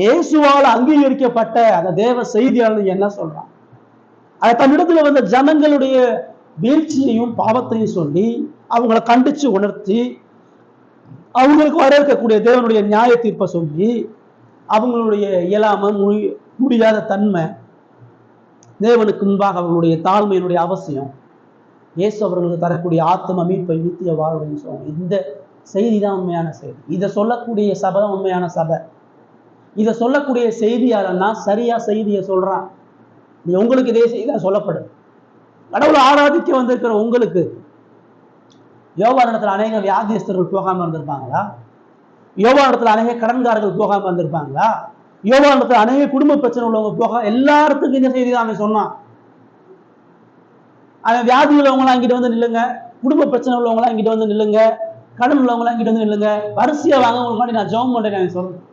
இயேசுவால் அங்கீகரிக்கப்பட்ட அந்த தேவ செய்தியாளர் என்ன சொல்றான்? அதை தன்னிடத்துல வந்த ஜனங்களுடைய வீழ்ச்சியையும் பாவத்தையும் சொல்லி அவங்களை கண்டிச்சு உணர்த்தி அவங்களுக்கு வர இருக்கக்கூடிய தேவனுடைய நியாய தீர்ப்பை சொல்லி அவங்களுடைய இயலாம முடியாத தன்மை, தேவனுக்கு முன்பாக அவர்களுடைய தாழ்மையினுடைய அவசியம், இயேசு அவர்களுக்கு தரக்கூடிய ஆத்ம மீட்பை நித்திய வாழ்வையும் சொல்லுவோம். இந்த செய்தி தான் உண்மையான செய்தி. இதை சொல்லக்கூடிய சபை தான் உண்மையான சபை. இதை சொல்லக்கூடிய செய்தியாளன்னா சரியா செய்தியை சொல்றான். நீ உங்களுக்கு இதே செய்தி தான் சொல்லப்படும். கடவுளை ஆராதிக்க வந்திருக்கிற உங்களுக்கு யோவானிடத்துல அநேக வியாதியஸ்தர்கள் போகாம இருந்திருப்பாங்களா? யோவானிடத்துல அநேக கடன்காரர்கள் போகாம இருந்திருப்பாங்களா? யோவானிடத்துல அநேக குடும்ப பிரச்சனை உள்ளவங்க எல்லாத்துக்கும் இந்த செய்தி தான் அவன் சொன்னான். அவன் வியாதி உள்ளவங்களாம் இங்கிட்ட வந்து நில்லுங்க, குடும்ப பிரச்சனை உள்ளவங்களாம் இங்கிட்ட வந்து நில்லுங்க, கடன் உள்ளவங்களாம் இங்கிட்ட வந்து நில்லுங்க, வரிசையா வாங்க, உங்களுக்கு முன்னாடி நான் ஜெபம் பண்றேன் அவன் சொல்றேன்.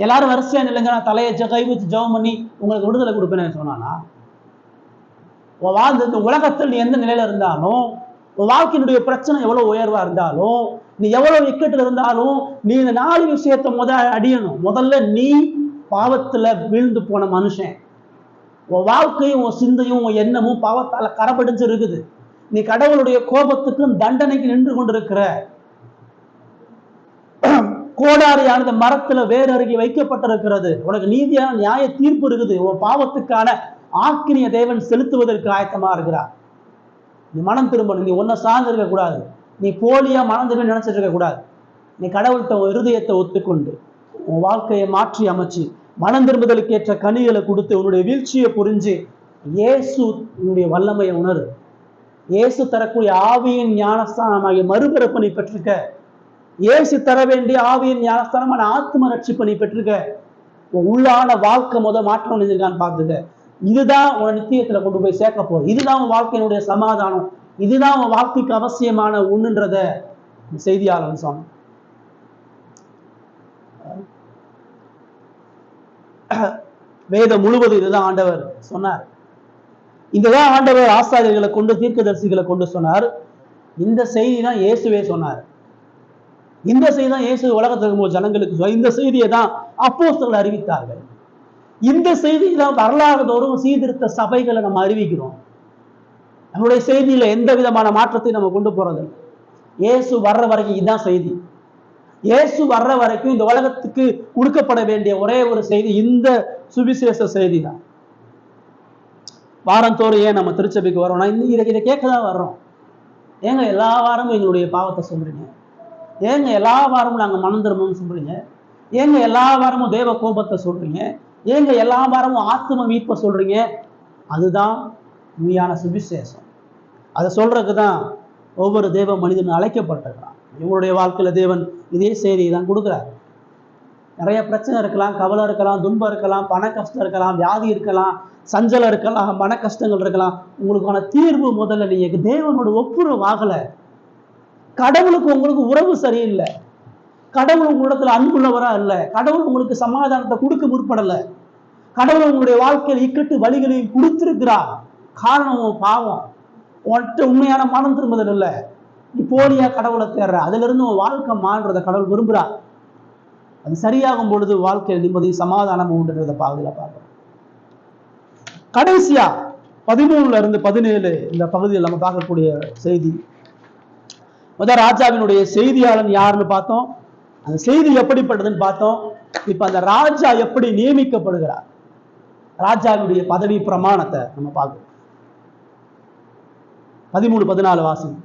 எல்லாரும் வரிசையா நில்லுங்க, நான் தலையை கை வச்சு ஜெபம் பண்ணி உங்களுக்கு விடுதலை கொடுப்பேன்னு சொன்னானா? வாழ்ந்து உலகத்தில் நீ எந்த நிலையில இருந்தாலும், உன் வாழ்க்கையினுடைய பிரச்சனை எவ்வளவு உயர்வா இருந்தாலும், நீ எவ்வளவு இக்கட்டில் இருந்தாலும், நீ இந்த 4 விஷயத்தை அடியணும். முதல்ல நீ பாவத்துல வீழ்ந்து போன மனுஷன். உன் வாழ்க்கையும் உன் சிந்தையும் உன் எண்ணமும் பாவத்தால கரபடிஞ்சு இருக்குது. நீ கடவுளுடைய கோபத்துக்கும் தண்டனைக்கு நின்று கொண்டிருக்கிற கோடாரியானது மரத்துல வேறு அருகே வைக்கப்பட்டிருக்கிறது. உனக்கு நீதியான நியாய தீர்ப்பு இருக்குது. உன் பாவத்துக்கான ஆக்கினிய தேவன் செலுத்துவதற்கு ஆயத்தமா இருக்கிறார். நீ மனம் திரும்பணும். நீ ஒன்ன சார்ந்து இருக்க கூடாது. நீ போலியா மனம் திரும்ப நினைச்சிட்டு இருக்க கூடாது. நீ கடவுள்கிட்ட உன் இருதயத்தை ஒத்துக்கொண்டு உன் வாழ்க்கையை மாற்றி அமைச்சு மனம் திரும்புதலுக்கு ஏற்ற கனிகளை கொடுத்து உன்னுடைய வீழ்ச்சியை புரிஞ்சு இயேசு உன்னுடைய வல்லமையை உணரு. இயேசு தரக்கூடிய ஆவியின் ஞானஸ்தானமாகிய மறுபிறப்பு நீ பெற்றிருக்க. இயேசு தர வேண்டிய ஆவியின் ஞானஸ்தானமான ஆத்ம ரட்சிப்பு நீ பெற்றிருக்க. உன் உள்ளான வாழ்க்கை மாற்றம் நினைஞ்சிருக்கான்னு பார்த்துக்க. இதுதான் உன் நித்தியத்துல கொண்டு போய் சேர்க்க போகுது. இதுதான் உன் வாழ்க்கையினுடைய சமாதானம். இதுதான் உன் வாழ்க்கைக்கு அவசியமான ஒண்ணுன்றத செய்தியாளர் சொன்ன. வேதம் முழுவதும் இதுதான் ஆண்டவர் சொன்னார். இங்கதான் ஆண்டவர் ஆசாரியர்களை கொண்டு தீர்க்கதரிசிகளை கொண்டு சொன்னார். இந்த செய்தி தான் இயேசுவே சொன்னார். இந்த செய்தி தான் இயேசு உலகத்திற்கு ஜனங்களுக்கு இந்த செய்தியை தான் அப்போஸ்தலர்கள் அறிவித்தார்கள். இந்த செய்தி தான் வரலாறு தோறும் சீர்திருத்த சபைகளை நம்ம அறிவிக்கிறோம். நம்மளுடைய செய்தியில எந்த விதமான மாற்றத்தை நம்ம கொண்டு போறது. இயேசு வர்ற வரைக்கும் இதுதான் செய்தி. இயேசு வர்ற வரைக்கும் இந்த உலகத்துக்கு கொடுக்கப்பட வேண்டிய ஒரே ஒரு செய்தி இந்த சுவிசேஷ செய்தி தான். வாரந்தோறும் ஏன் நம்ம திருச்சபைக்கு வரோம்னா இதை கேட்கதான் வர்றோம். ஏங்க எல்லா வாரமும் எங்களுடைய பாவத்தை சொல்றீங்க? ஏங்க எல்லா வாரமும் நாங்கள் மனம் திரும்பணும்னு சொல்றீங்க? ஏங்க எல்லா வாரமும் தேவ கோபத்தை சொல்றீங்க? ஏங்க எல்லா வாரமும் ஆத்ம மீட்பை சொல்றீங்க? அதுதான் உண்மையான சுவிசேஷம். அதை சொல்றதுக்கு தான் ஒவ்வொரு தேவ மனிதனும் அழைக்கப்பட்டிருக்கிறான். இவங்களுடைய வாழ்க்கையில தேவன் இதே செய்தியை தான் கொடுக்குறாரு. நிறைய பிரச்சனை இருக்கலாம், கவலை இருக்கலாம், துன்பம் இருக்கலாம், பண கஷ்டம் இருக்கலாம், வியாதி இருக்கலாம், சஞ்சலம் இருக்கலாம், மன கஷ்டங்கள் இருக்கலாம். உங்களுக்கான தீர்வு முதல்ல நீங்க தேவனோட ஒப்புரவாகல. கடவுளுக்கு உங்களுக்கு உறவு சரியில்லை, கடவுள் உங்களிடத்துல அன்புள்ளவரா இல்லை, கடவுள் உங்களுக்கு சமாதானத்தை கொடுக்க முற்படல, கடவுள் உங்களுடைய வாழ்க்கையில் இக்கட்டு வழிகளையும் கொடுத்திருக்கிறார். காரணம் பாவம், உன்கிட்ட உண்மையான மனம் திரும்புதல் இல்லை, நீ போலியா கடவுளை தேடுற, அதுல இருந்து உன் வாழ்க்கை மாறுறத கடவுள் விரும்புகிறார். அது சரியாகும் பொழுது வாழ்க்கையில் நிம்மதி சமாதானம் உண்டுன்றத பாகுதியில பார்க்கிறோம். கடைசியா 13 இருந்து 17 இந்த பகுதியில் நம்ம பார்க்கக்கூடிய செய்தி, முதல் ராஜாவினுடைய செய்தியாளன் யாருன்னு பார்த்தோம், அந்த செய்தி எப்படிப்பட்டதுன்னு பார்த்தோம். இப்ப அந்த ராஜா எப்படி நியமிக்கப்படுகிறார், ராஜாவினுடைய பதவி பிரமாணத்தை நம்ம பார்க்கிறோம். 13-14 வாசம்.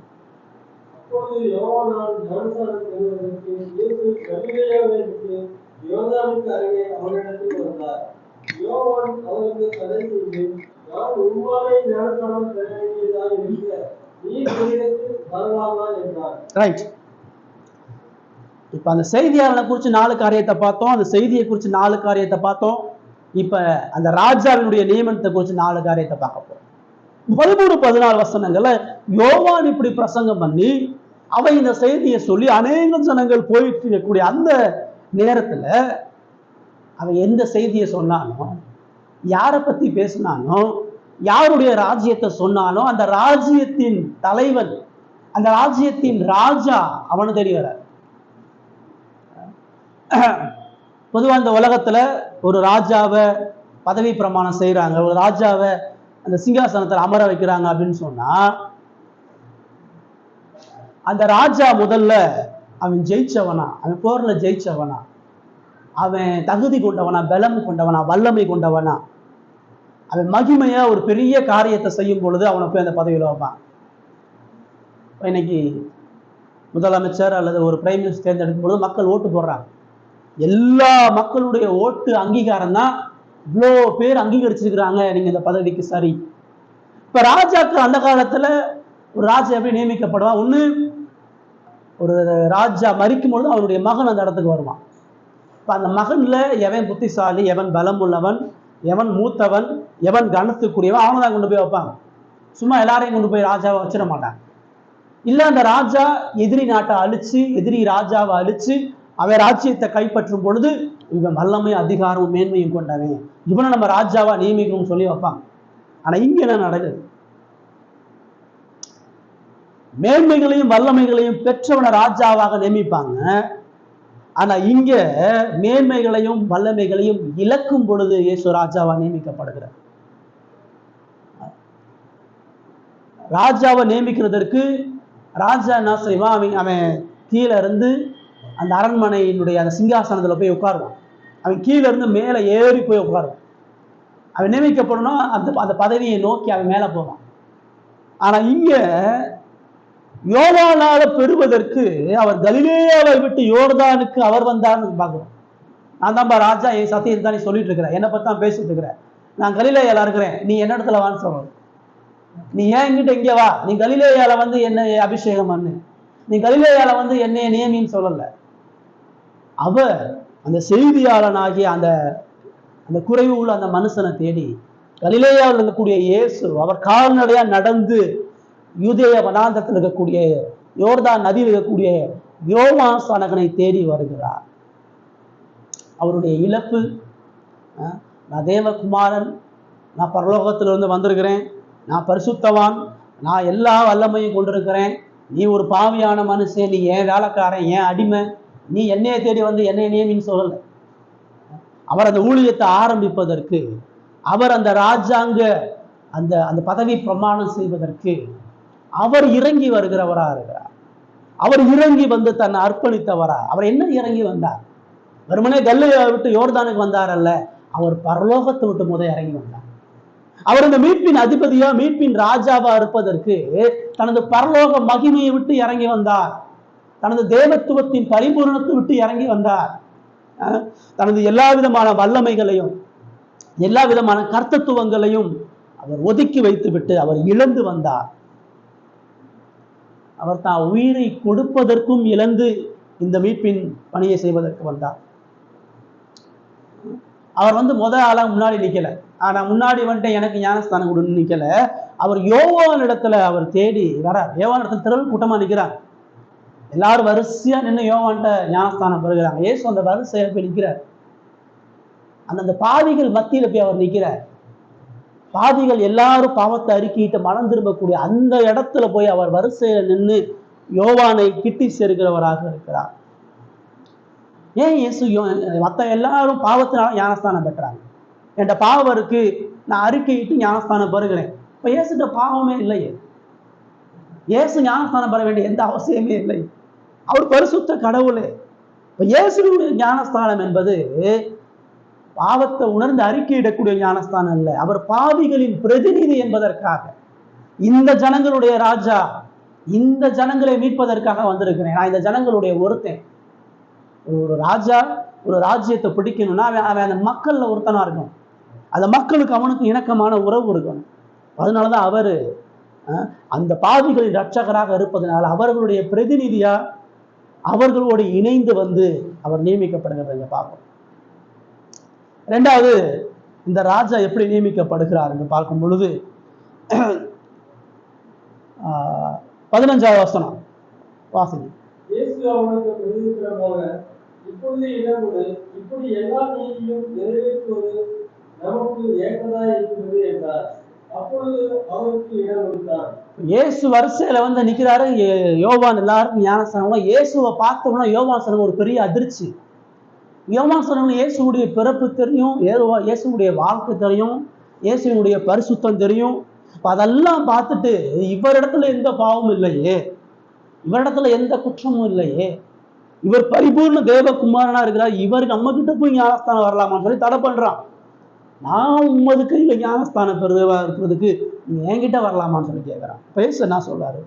இப்ப அந்த செய்தியாளனை குறிச்சு 4 காரியத்தை பார்த்தோம், அந்த செய்தியை குறிச்சு 4 காரியத்தை பார்த்தோம். இப்ப அந்த ராஜாவினுடைய நியமனத்தை குறிச்சு 4 காரியத்தை பார்க்க போறோம். 13-14 வசனங்கள்ல யோவான் இப்படி பிரசங்கம் பண்ணி அவன் இந்த செய்தியை சொல்லி அநேக ஜனங்கள் போயிட்டு இருக்கக்கூடிய அந்த நேரத்துல அவன் எந்த செய்தியை சொன்னானோ, யாரை பத்தி பேசினானோ, யாருடைய ராஜ்யத்தை சொன்னானோ, அந்த ராஜ்யத்தின் தலைவன், அந்த ராஜ்யத்தின் ராஜா அவனு தெரிய வர. பொதுவா இந்த உலகத்துல ஒரு ராஜாவை பதவி பிரமாணம் செய்யறாங்க, ஒரு ராஜாவை அந்த சிங்காசனத்தில் அமர வைக்கிறாங்க அப்படின்னு சொன்னா, அந்த ராஜா முதல்ல அவன் ஜெயிச்சவனா, அவன் போர்ல ஜெயிச்சவனா, அவன் தகுதி கொண்டவனா, பலம் கொண்டவனா, வல்லமை கொண்டவனா, அவன் மகிமையா ஒரு பெரிய காரியத்தை செய்யும் பொழுது அவனை போய் அந்த பதவியில் வைப்பான். இன்னைக்கு முதலமைச்சர் அல்லது ஒரு பிரைம் மினிஸ்டர் தேர்ந்தெடுக்கும் பொழுது மக்கள் ஓட்டு போடுறாங்க. எல்லா மக்களுடைய ஓட்டு அங்கீகாரம் தான் இவ்வளோ பேர் அங்கீகரிச்சிருக்கிறாங்க நீங்க இந்த பதவிக்கு சரி. இப்ப ராஜாக்கு அந்த காலத்துல ஒரு ராஜா எப்படி நியமிக்கப்படுவான், ஒண்ணு ஒரு ராஜா மரிக்கும் பொழுது அவனுடைய மகன் அந்த இடத்துக்கு வருவான். இப்ப அந்த மகன்ல எவன் புத்திசாலி, எவன் பலம் உள்ளவன், எவன் மூத்தவன், எவன் கனத்துக்குரியவன், அவனை தான் கொண்டு போய் வைப்பாங்க. சும்மா எல்லாரையும் கொண்டு போய் ராஜாவை வச்சிட மாட்டாங்க. இல்ல அந்த ராஜா எதிரி நாட்டை அழிச்சு, எதிரி ராஜாவை அழிச்சு அவன் ராஜ்யத்தை கைப்பற்றும் பொழுது இவன் வல்லமை அதிகாரமும் மேன்மையும் கொண்டவன், இவனை நம்ம ராஜாவா நியமிக்கணும்னு சொல்லி வைப்பாங்க. ஆனா இங்க என்ன நடக்குது, மேன்மைகளையும் வல்லமைகளையும் பெற்றவனை ராஜாவாக நியமிப்பாங்க. ஆனா இங்க மேன்மைகளையும் வல்லமைகளையும் இழக்கும் பொழுது இயேசு ராஜாவா நியமிக்கப்படுகிறார். ராஜாவை நியமிக்கிறதற்கு ராஜா என்ன செய்வான், அவன் கீழே இருந்து அந்த அரண்மனையினுடைய அந்த சிங்காசனத்துல போய் உட்காருவான். அவன் கீழே இருந்து மேலே ஏறி போய் உட்காருவான். அவன் நியமிக்கப்படணும், அந்த பதவியை நோக்கி அவன் மேலே போவான். ஆனா இங்க யோவானால பெறுவதற்கு அவர் கலிலேயாவை விட்டு யோர்தானுக்கு அவர் வந்தார்னு பார்க்கிறோம். நான் தான்ப்பா ராஜா, என் சத்தியத்தை தான் நீ சொல்லிட்டு இருக்கிறேன், என்னை பத்தி தான் பேசிட்டு இருக்கிறேன், நான் கலிலேயால இருக்கிறேன், நீ என்ன இடத்துல வான்னு சொல்ற, நீ ஏன் என்கிட்ட இங்கே வா, நீ கலிலேயால வந்து என்ன அபிஷேகம் பண்ணு, நீ கலிலேயால வந்து என்னைய நியமின்னு சொல்லல. அவர் அந்த செய்தியாளனாகிய அந்த அந்த குறைவு உள்ள அந்த மனுஷனை தேடி கலிலேயாவில் இருக்கக்கூடிய இயேசு அவர் கால்நடையா நடந்து யூதேய வனாந்தரத்தில் இருக்கக்கூடிய யோர்தான் நதியில் இருக்கக்கூடிய யோவான் ஸ்நானகனை தேடி வருகிறார். அவருடைய இழப்பு, நான் தேவகுமாரன், நான் பரலோகத்திலிருந்து வந்திருக்கிறேன், நான் பரிசுத்தவான், நான் எல்லா வல்லமையும் கொண்டிருக்கிறேன், நீ ஒரு பாவியான மனுஷன், நீ ஏன் வேலைக்காரன், ஏன் அடிமை, நீ என்னைய தேடி வந்து என்னை நியமின்னு சொல்லலை. அவர் அந்த ஊழியத்தை ஆரம்பிப்பதற்கு, அவர் அந்த ராஜாங்க அந்த அந்த பதவி பிரமாணம் செய்வதற்கு அவர் இறங்கி வருகிறவரா இருக்கிறார். அவர் இறங்கி வந்து தன்னை அர்ப்பணித்தவரா. அவர் என்ன இறங்கி வந்தார், வெறுமனே கல்லையை விட்டு யோர்தானுக்கு வந்தார் அல்ல, அவர் பரலோகத்தை விட்டு முதல் இறங்கி வந்தார். அவர் இந்த மீட்பின் அதிபதியா, மீட்பின் ராஜாவா இருப்பதற்கு தனது பரலோக மகிமையை விட்டு இறங்கி வந்தார், தனது தேவத்துவத்தின் பரிபூரணத்தை விட்டு இறங்கி வந்தார், தனது எல்லா விதமான வல்லமைகளையும் எல்லா விதமான கர்த்தத்துவங்களையும் அவர் ஒதுக்கி வைத்து விட்டு அவர் இழந்து வந்தார். அவர் தான் உயிரை கொடுப்பதற்கும் இழந்து இந்த மீட்பின் பணியை செய்வதற்கு வந்தார். அவர் முதல் ஆளா முன்னாடி நிக்கல, நான் முன்னாடி வந்துட்டு எனக்கு ஞானஸ்தானம் கொடுன்னு நிக்கல. அவர் யோவான் இடத்துல அவர் தேடி வரார். யோவான் இடத்துல திரள் கூட்டமா நிக்கிறார். எல்லாரும் வரிசையா நின்று யோவான்ட்ட ஞானஸ்தானம் பெறுகிறாங்க. இயேசு அந்த வரிசையில போய் நிற்கிறார். அந்த பாவிகள் மத்தியில போய் அவர் நிற்கிறார். பாவிகள் எல்லாரும் பாவத்தை அறிக்கிட்டு மனம் திரும்பக்கூடிய அந்த இடத்துல போய் அவர் வரிசையில நின்று யோவானை கிட்டி சேர்க்கிறவராக இருக்கிறார். ஏன் இயேசு மற்ற எல்லாரும் பாவத்தினால ஞானஸ்தானம் பெற்றாங்க, என்கிட்ட பாவம் இருக்கு, நான் அறிக்கையிட்டு ஞானஸ்தானம் பெறுகிறேன். இப்ப இயேசுட்ட பாவமே இல்லையே, இயேசு ஞானஸ்தானம் பெற வேண்டிய எந்த அவசியமே இல்லை. அவர் பரிசுத்த கடவுளே. இப்ப இயேசுடைய ஞானஸ்தானம் என்பது பாவத்தை உணர்ந்து அறிக்கையிடக்கூடிய ஞானஸ்தானம் இல்லை. அவர் பாவிகளின் பிரதிநிதி என்பதற்காக, இந்த ஜனங்களுடைய ராஜா, இந்த ஜனங்களை மீட்பதற்காக வந்திருக்கிறேன், நான் இந்த ஜனங்களுடைய ஒருத்தன். ஒரு ராஜா ஒரு ராஜ்யத்தை பிடிக்கணும்னா அவன் அந்த மக்கள்ல ஒருத்தனா இருக்கணும், அந்த மக்களுக்கு அவனுக்கு இணக்கமான உறவு இருக்கணும். அதனாலதான் அவரு அந்த பாவிகளின் ரட்சகராக இருப்பதனால அவர்களுடைய பிரதிநிதியா அவர்களோடு இணைந்து அவர் நியமிக்கப்படுகிறத பார்ப்போம். ரெண்டாவது, இந்த ராஜா எப்படி நியமிக்கப்படுகிறார் என்று பார்க்கும் பொழுது 15வது வசனம் வாசிங்க. இப்பொழுது இடமுடு இப்படி எல்லா நீதியும் நிறைவேற்றுவது நமக்கு ஏற்றதாய் இருக்கிறது என்றார். அப்பொழுது அவருக்கு இடம் கொடுத்தார். இயேசு வரிசையில நிக்கிறாரு. யோவான் எல்லாருக்கும் ஞானஸ்தானம். இயேசுவை பார்த்தோம்னா யோவான் சொன்ன ஒரு பெரிய அதிர்ச்சி. யோவான் சொன்ன இயேசுடைய பிறப்பு தெரியும், இயேசுடைய வாழ்க்கை தெரியும், இயேசுடைய பரிசுத்தம் தெரியும். அதெல்லாம் பார்த்துட்டு இவரிடத்துல எந்த பாவமும் இல்லையே, இவரிடத்துல எந்த குற்றமும் இல்லையே, இவர் பரிபூர்ண தேவகுமாரனா இருக்கிறார், இவர் நம்ம கிட்ட போய் ஞானஸ்தானம் வரலாமான்னு சொல்லி தடை பண்றான். நான் உமது கையில ஞானஸ்தானம் பெறுவா இருக்கிறதுக்கு நீங்க என்கிட்ட வரலாமான்னு சொல்லி கேட்கிறான். பேச என்ன சொல்றாரு?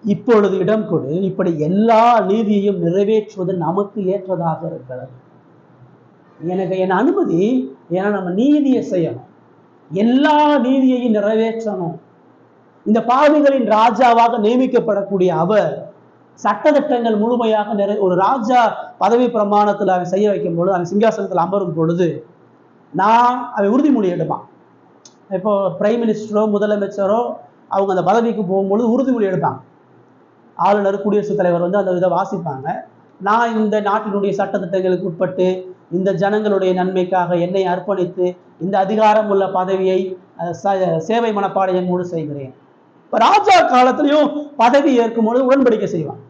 இப்பொழுது இடம் கொடு, இப்படி எல்லா நீதியையும் நிறைவேற்றுவது நமக்கு ஏற்றதாக இருக்கிறது. எனக்கு என் அனுமதி, ஏன்னா நம்ம நீதியை செய்யணும், எல்லா நீதியையும் நிறைவேற்றணும். இந்த பாவிகளின் ராஜாவாக நியமிக்கப்படக்கூடிய அவர் சட்டத்திட்டங்கள் முழுமையாக ஒரு ராஜா பதவி பிரமாணத்தில் அவன் செய்ய வைக்கும் பொழுது, அவன் சிங்காசனத்தில் அமரும் பொழுது அவன் உறுதிமொழி எடுப்பான். இப்போ பிரைம் மினிஸ்டரோ முதலமைச்சரோ அவங்க அந்த பதவிக்கு போகும்பொழுது உறுதிமொழி எடுப்பாங்க. ஆளுநர், குடியரசுத் தலைவர் அந்த இதை வாசிப்பாங்க. நான் இந்த நாட்டினுடைய சட்டத்திட்டங்களுக்கு உட்பட்டு இந்த ஜனங்களுடைய நன்மைக்காக என்னை அர்ப்பணித்து இந்த அதிகாரம் உள்ள பதவியை சேவை மனப்பாடையோடு செய்கிறேன். இப்போ ராஜா காலத்திலையும் பதவி ஏற்கும் பொழுது உடன்படிக்கை செய்வான்.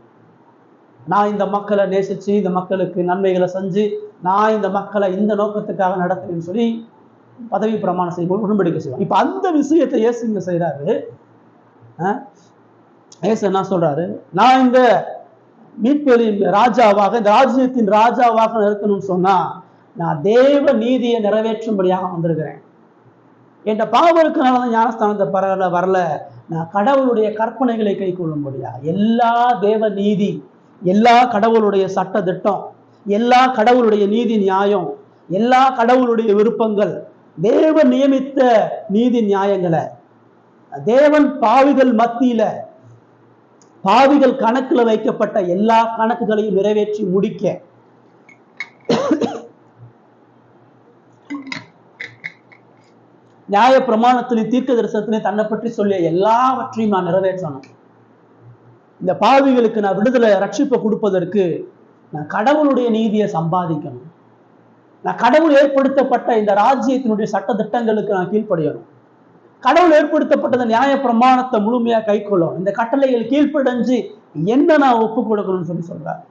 நான் இந்த மக்களை நேசிச்சு இந்த மக்களுக்கு நன்மைகளை செஞ்சு நான் இந்த மக்களை இந்த நோக்கத்துக்காக நடத்துறேன்னு சொல்லி பதவி பிரமாணம் செய்யும்போது உடன்படிக்கை செய்வான். இப்போ அந்த விஷயத்தை இயேசு இங்க செய்யறாரு. இயேசு என்ன சொல்றாரு? நான் இந்த மீட்பரின் ராஜாவாக, இந்த ராஜ்யத்தின் ராஜாவாக இருக்கணும்னு சொன்னா நான் தேவ நீதியை நிறைவேற்றும்படியாக வந்திருக்கிறேன். என் பாவம் இருக்கனாலதான் ஞானஸ்தானத்தை வரல, நான் கடவுளுடைய கற்பனைகளை கை கொள்ளும்படியா. எல்லா தேவ நீதி, எல்லா கடவுளுடைய சட்ட திட்டம், எல்லா கடவுளுடைய நீதி நியாயம், எல்லா கடவுளுடைய விருப்பங்கள், தேவன் நியமித்த நீதி நியாயங்களை தேவன் பாவிகள் மத்தியில, பாவிகள் கணக்குல வைக்கப்பட்ட எல்லா கணக்குகளையும் நிறைவேற்றி முடிக்க நியாய பிரமாணத்திலே தீர்க்க தரிசனத்திலே தன்னை பற்றி சொல்லிய எல்லாவற்றையும் நான் நிறைவேற்றணும். இந்த பாவிகளுக்கு நான் விடுதலை ரட்சிப்பை கொடுப்பதற்கு நான் கடவுளுடைய நீதியை சம்பாதிக்கணும். நான் கடவுள் ஏற்படுத்தப்பட்ட இந்த ராஜ்யத்தினுடைய சட்ட திட்டங்களுக்கு நான் கீழ்ப்படியணும். கடவுள் ஏற்படுத்தப்பட்ட நியாய பிரமாணத்தை முழுமையா கை கொள்ளணும். இந்த கட்டளைகள் கீழ்ப்படைஞ்சு என்ன நான் ஒப்பு கொடுக்கணும்னு சொல்றார்.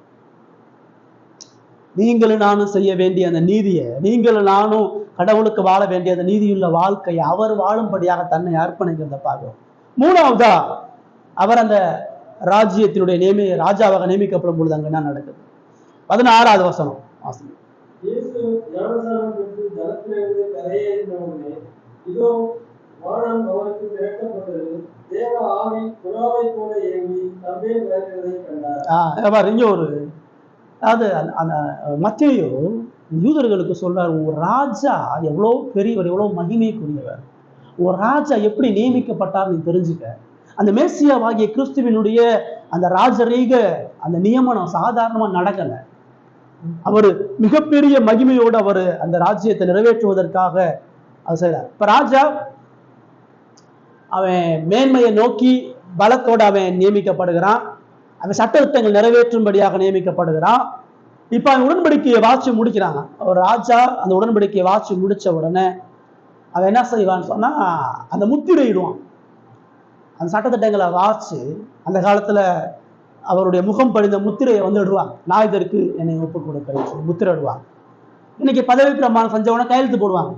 நீங்களும் நானும் செய்ய வேண்டிய அந்த நீதியை, நீங்களும் நானும் கடவுளுக்கு வாழ வேண்டிய அந்த நீதியுள்ள வாழ்க்கையை அவர் வாழும்படியாக தன்னை அர்ப்பணிக்கிறத பார்க்கிறோம். மூணாவதா, அவர் அந்த ராஜ்யத்தினுடைய ராஜாவாக நியமிக்கப்படும் பொழுது அங்க என்ன நடக்குது? 16வது வசனம் வாசிங்க. இங்க ஒரு, அதாவது அந்த மத்தேயு யூதர்களுக்கு சொல்றார், ஒரு ராஜா எவ்வளவு பெரியவர், எவ்வளவு மகிமைக்குரியவர், ஒரு ராஜா எப்படி நியமிக்கப்பட்டார் நீ தெரிஞ்சுக்க. அந்த மேசியாவாகிய கிறிஸ்துவினுடைய அந்த ராஜரீக அந்த நியமனம் சாதாரணமா நடக்கல. அவர் மிகப்பெரிய மகிமையோடு அவர் அந்த ராஜ்யத்தை நிறைவேற்றுவதற்காக அது செய்யறார். இப்ப ராஜா அவன் மேன்மையை நோக்கி பலத்தோடு அவன் நியமிக்கப்படுகிறான். அவன் சட்டத்திட்டங்கள் நிறைவேற்றும்படியாக நியமிக்கப்படுகிறான். இப்ப அவன் உடன்படிக்கையை வாட்சி முடிக்கிறாங்க. ஒரு ராஜா அந்த உடன்படிக்கையை வாட்சி முடிச்ச உடனே அவன் என்ன செய்வான்னு சொன்னா அந்த முத்திரையிடுவான். அந்த சட்டத்திட்டங்களை வாட்சி அந்த காலத்துல அவருடைய முகம் படிந்த முத்திரையை இடுவாங்க. நான் இதற்கு என்னை ஒப்பு கொடுக்கிறேன் முத்திரை இடுவாங்க. இன்னைக்கு பதவி பிரமாணம் செஞ்சவன கையெழுத்து போடுவாங்க.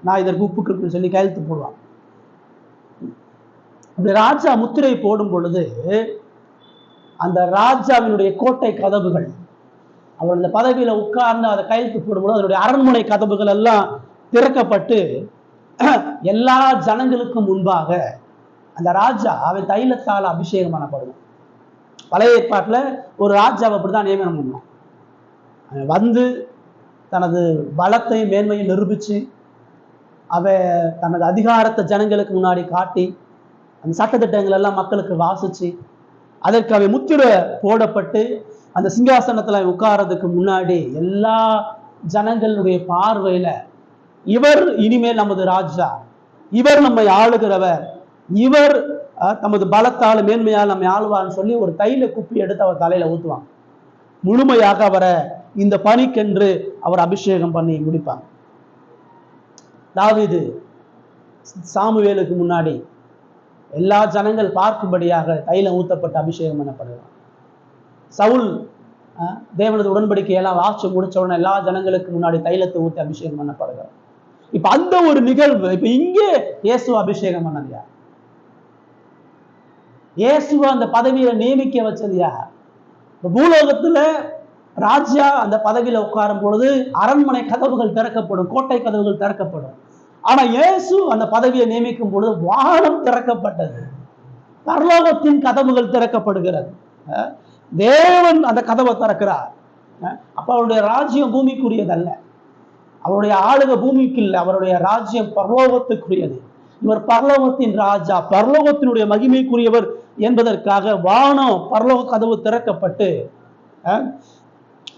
நான் இதற்கு ஒப்பு கொடுக்குன்னு சொல்லி கையெழுத்து போடுவாங்க. அப்படி ராஜா முத்திரை போடும் பொழுது அந்த ராஜாவினுடைய கோட்டை கதவுகள், அவர் அந்த பதவியில உட்கார்ந்து அதை கையெழுத்து போடும்போது அதனுடைய அரண்மனை கதவுகள் எல்லாம் திறக்கப்பட்டு எல்லா ஜனங்களுக்கும் முன்பாக அந்த ராஜா அவன் தைலத்தால் அபிஷேகம் பண்ணப்படுவான். பழைய ஏற்பாட்டுல ஒரு ராஜாவை அப்படிதான் நியமனம் பண்ணுவான். அவன் தனது பலத்தையும் மேன்மையும் நிரூபிச்சு தனது அதிகாரத்தை ஜனங்களுக்கு முன்னாடி காட்டி அந்த சட்டத்திட்டங்கள் எல்லாம் மக்களுக்கு வாசிச்சு அதற்கு அவன் முத்திரை போடப்பட்டு அந்த சிங்காசனத்துல உட்கார்றதுக்கு முன்னாடி எல்லா ஜனங்களுடைய பார்வையில இவர் இனிமேல் நமது ராஜா, இவர் நம்மை ஆளுகிறவர், இவர் தமது பலத்தால் மேன்மையால் நம்மை ஆளுவான்னு சொல்லி ஒரு தைல குப்பி எடுத்து அவர் தலையில ஊத்துவாங்க. முழுமையாக அவரை இந்த பணிக்கென்று அவர் அபிஷேகம் பண்ணி முடிப்பாங்க. தாவீது சாமுவேலுக்கு முன்னாடி எல்லா ஜனங்கள் பார்க்கும்படியாக தைலம் ஊத்தப்பட்டு அபிஷேகம் பண்ணப்படுகிறார். சவுல் தேவனது உடன்படிக்கையெல்லாம் வாட்சி முடிச்ச உடனே எல்லா ஜனங்களுக்கு முன்னாடி தைலத்தை ஊற்றி அபிஷேகம் பண்ணப்படுகிறார். இப்ப அந்த ஒரு நிகழ்வு இப்ப இங்கே இயேசு அபிஷேகம் பண்ணது யார்? இயேசுவ அந்த பதவியில நியமிக்க வச்சது யார்? பூலோகத்துல ராஜா அந்த பதவியில உட்காரும் பொழுது அரண்மனை கதவுகள் திறக்கப்படும், கோட்டை கதவுகள் திறக்கப்படும். ஆனா இயேசு அந்த பதவியை நியமிக்கும் பொழுது வானம் திறக்கப்பட்டது, பரலோகத்தின் கதவுகள் திறக்கப்படுகிறது. தேவன் அந்த கதவை திறக்கிறார். அப்ப அவருடைய ராஜ்யம் பூமிக்குரியதல்ல, அவருடைய ஆளுக பூமிக்கு இல்லை, அவருடைய ராஜ்யம் பரலோகத்துக்குரியது. இவர் பரலோகத்தின் ராஜா, பரலோகத்தினுடைய மகிமைக்குரியவர் என்பதற்காக வானம் பரலோக கதவு திறக்கப்பட்டு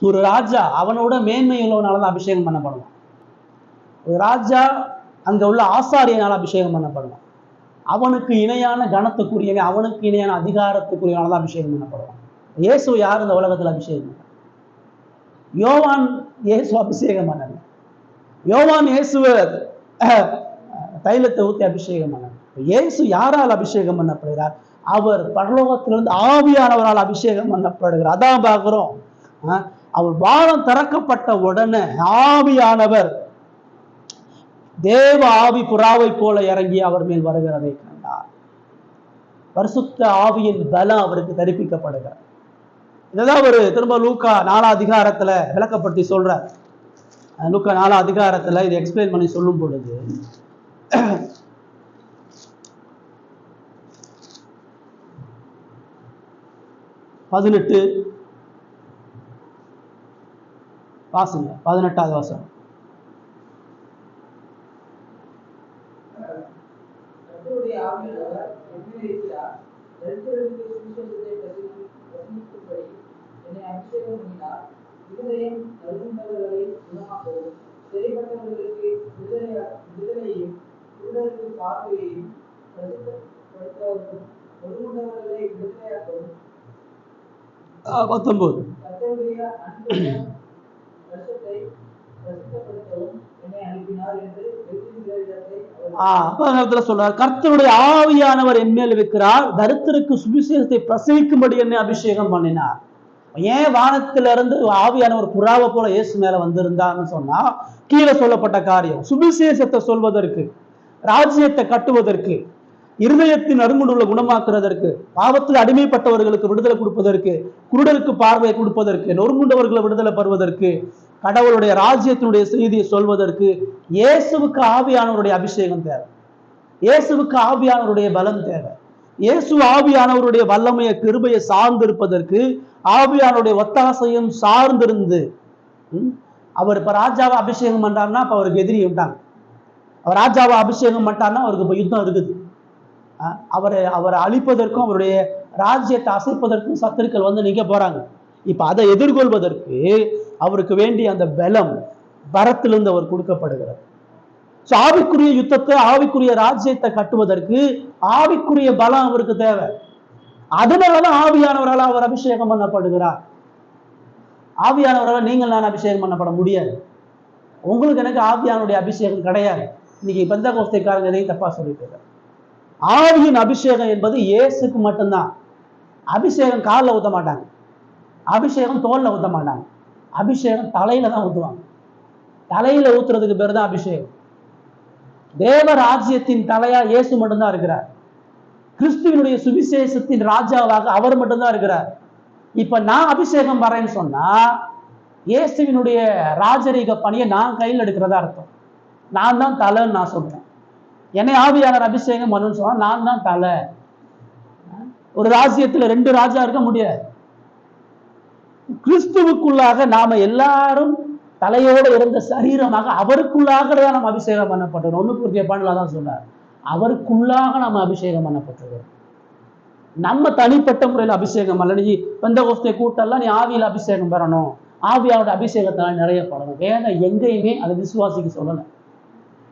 ஒரு ராஜா அவனோட மேன்மையுள்ளவனால அபிஷேகம் பண்ணப்படுவான். ஒரு ராஜா அங்க உள்ள ஆசாரியனால் அபிஷேகம் பண்ணப்படுவான். அவனுக்கு இணையான கனத்துக்குரியவன், அவனுக்கு இணையான அதிகாரத்துக்குரியவனால அபிஷேகம் பண்ணப்படுவான். இயேசு யார் இந்த உலகத்துல அபிஷேகம் பண்ண? யோவான் இயேசு அபிஷேகம் பண்ணல. யோவான் இயேசுவ தைலத்தை ஊற்றி அபிஷேகம் பண்ண. இயேசு யாரால் அபிஷேகம் பண்ணப்படுகிறார்? அவர் பரலோகத்திலிருந்து ஆவியானவரால் அபிஷேகம் பண்ணப்படுகிறார். அதான் பார்க்கிறோம். அவர் வானம் திறக்கப்பட்ட உடனே ஆவியானவர் தேவ ஆவி புறாவை போல இறங்கி அவர் மேல் வருகிறதை கண்டார். பரிசுத்த ஆவியின் பலம் அவருக்கு தரிப்பிக்கப்படுகிறார். இதான் ஒரு திரும்ப லூக்கா 4 அதிகாரத்துல விளக்கப்படுத்தி சொல்றார். லூக்கா 4 அதிகாரத்துல இதை எக்ஸ்பிளைன் பண்ணி சொல்லும் பொழுது 18 வாசுங்க 18வது வசனம். சொல்றார், கர்த்தருடைய ஆவியானவர் என் மேல் இருக்கிறார், தரித்திரருக்கு சுவிசேஷத்தை பிரசவிக்கும்படி என்னை அபிஷேகம் பண்ணினார். ஏன் வானத்திலிருந்து ஆவியானவர் புறாவை போல இயேசு மேல வந்திருந்தான்னு சொன்னா, கீழே சொல்லப்பட்ட காரியம் சுவிசேஷத்தை சொல்வதற்கு, ராஜ்யத்தை கட்டுவதற்கு, இருதயத்தின் அருங்குண்டுள்ள குணமாக்குறதற்கு, பாவத்தில் அடிமைப்பட்டவர்களுக்கு விடுதலை கொடுப்பதற்கு, குருடருக்கு பார்வையை கொடுப்பதற்கு, நொறுங்குண்டவர்களை விடுதலை பெறுவதற்கு, கடவுளுடைய ராஜ்யத்தினுடைய செய்தியை சொல்வதற்கு இயேசுவுக்கு ஆவியானவருடைய அபிஷேகம் தேவை. இயேசுவுக்கு ஆவியானவருடைய பலம் தேவை. இயேசு ஆவியானவருடைய வல்லமையை கிருபையை சார்ந்திருப்பதற்கு ஆவியானவருடைய ஒத்தாசையும் சார்ந்திருந்து அவர் இப்ப ராஜாவை அபிஷேகம் பண்றாருன்னா அப்ப அவருக்கு எதிரி விட்டாங்க. அவர் ராஜாவை அபிஷேகம் பண்ணிட்டாருன்னா அவருக்கு இப்ப யுத்தம் இருக்குது. அவரை அழிப்பதற்கும் அவருடைய ராஜ்யத்தை அசைப்பதற்கும் சத்துருக்கள் வந்து நிற்க போறாங்க. இப்ப அதை எதிர்கொள்வதற்கு அவருக்கு வேண்டிய அந்த பலம் பரத்திலிருந்து அவர் கொடுக்கப்படுகிறது. ஆவிக்குரிய யுத்தத்தை, ஆவிக்குரிய ராஜ்யத்தை கட்டுவதற்கு ஆவிக்குரிய பலம் அவருக்கு தேவை. அதனாலதான் ஆவியானவரால் அவர் அபிஷேகம் பண்ணப்படுகிறார். ஆவியானவரால் நீங்கள் நான் அபிஷேகம் பண்ணப்பட முடியாது. உங்களுக்கு எனக்கு ஆவியானுடைய அபிஷேகம் கிடையாது. இன்னைக்கு பெந்தகோஸ்தைக்காரங்க எதையும் தப்பா சொல்லிட்டு, ஆவியின் அபிஷேகம் என்பது இயேசுக்கு மட்டும்தான். அபிஷேகம் காலில் ஊத்த மாட்டாங்க, அபிஷேகம் தோல்ல ஊத்த மாட்டாங்க, அபிஷேகம் தலையில தான் ஊத்துவாங்க. தலையில ஊத்துறதுக்கு பேர் தான் அபிஷேகம். தேவ ராஜ்யத்தின் தலையா இயேசு மட்டும்தான் இருக்கிறார். கிறிஸ்துவனுடைய சுவிசேஷத்தின் ராஜாவாக அவர் மட்டும்தான் இருக்கிறார். இப்ப நான் அபிஷேகம் வரேன்னு சொன்னா இயேசுவினுடைய ராஜரீக பணியை நான் கையில் எடுக்கிறதா அர்த்தம். நான் தான் தலைன்னு நான் சொல்றேன். என்னை ஆவியாளர் அபிஷேகம் பண்ணுன்னு சொன்னா நான் தான் தலை. ஒரு ராஜ்யத்துல 2 ராஜா இருக்க முடியாது. கிறிஸ்துவுக்குள்ளாக நாம எல்லாரும் தலையோடு இருந்த சரீரமாக அவருக்குள்ளாக தான் நம்ம அபிஷேகம் பண்ணப்பட்டோம். 1 Corinthians 12 தான் சொன்னார், அவருக்குள்ளாக நம்ம அபிஷேகம் பண்ணப்பட்டிருக்கிறோம். நம்ம தனிப்பட்ட முறையில் அபிஷேகம் அல்ல. நீ பெந்தகோஸ்தே கூட்டம்லாம் நீ ஆவியில் அபிஷேகம் பெறணும், ஆவியாவோட அபிஷேகத்தால் நிறைய படணும். ஏன்னா எங்கேயுமே அதை விசுவாசிக்கு சொல்லலை,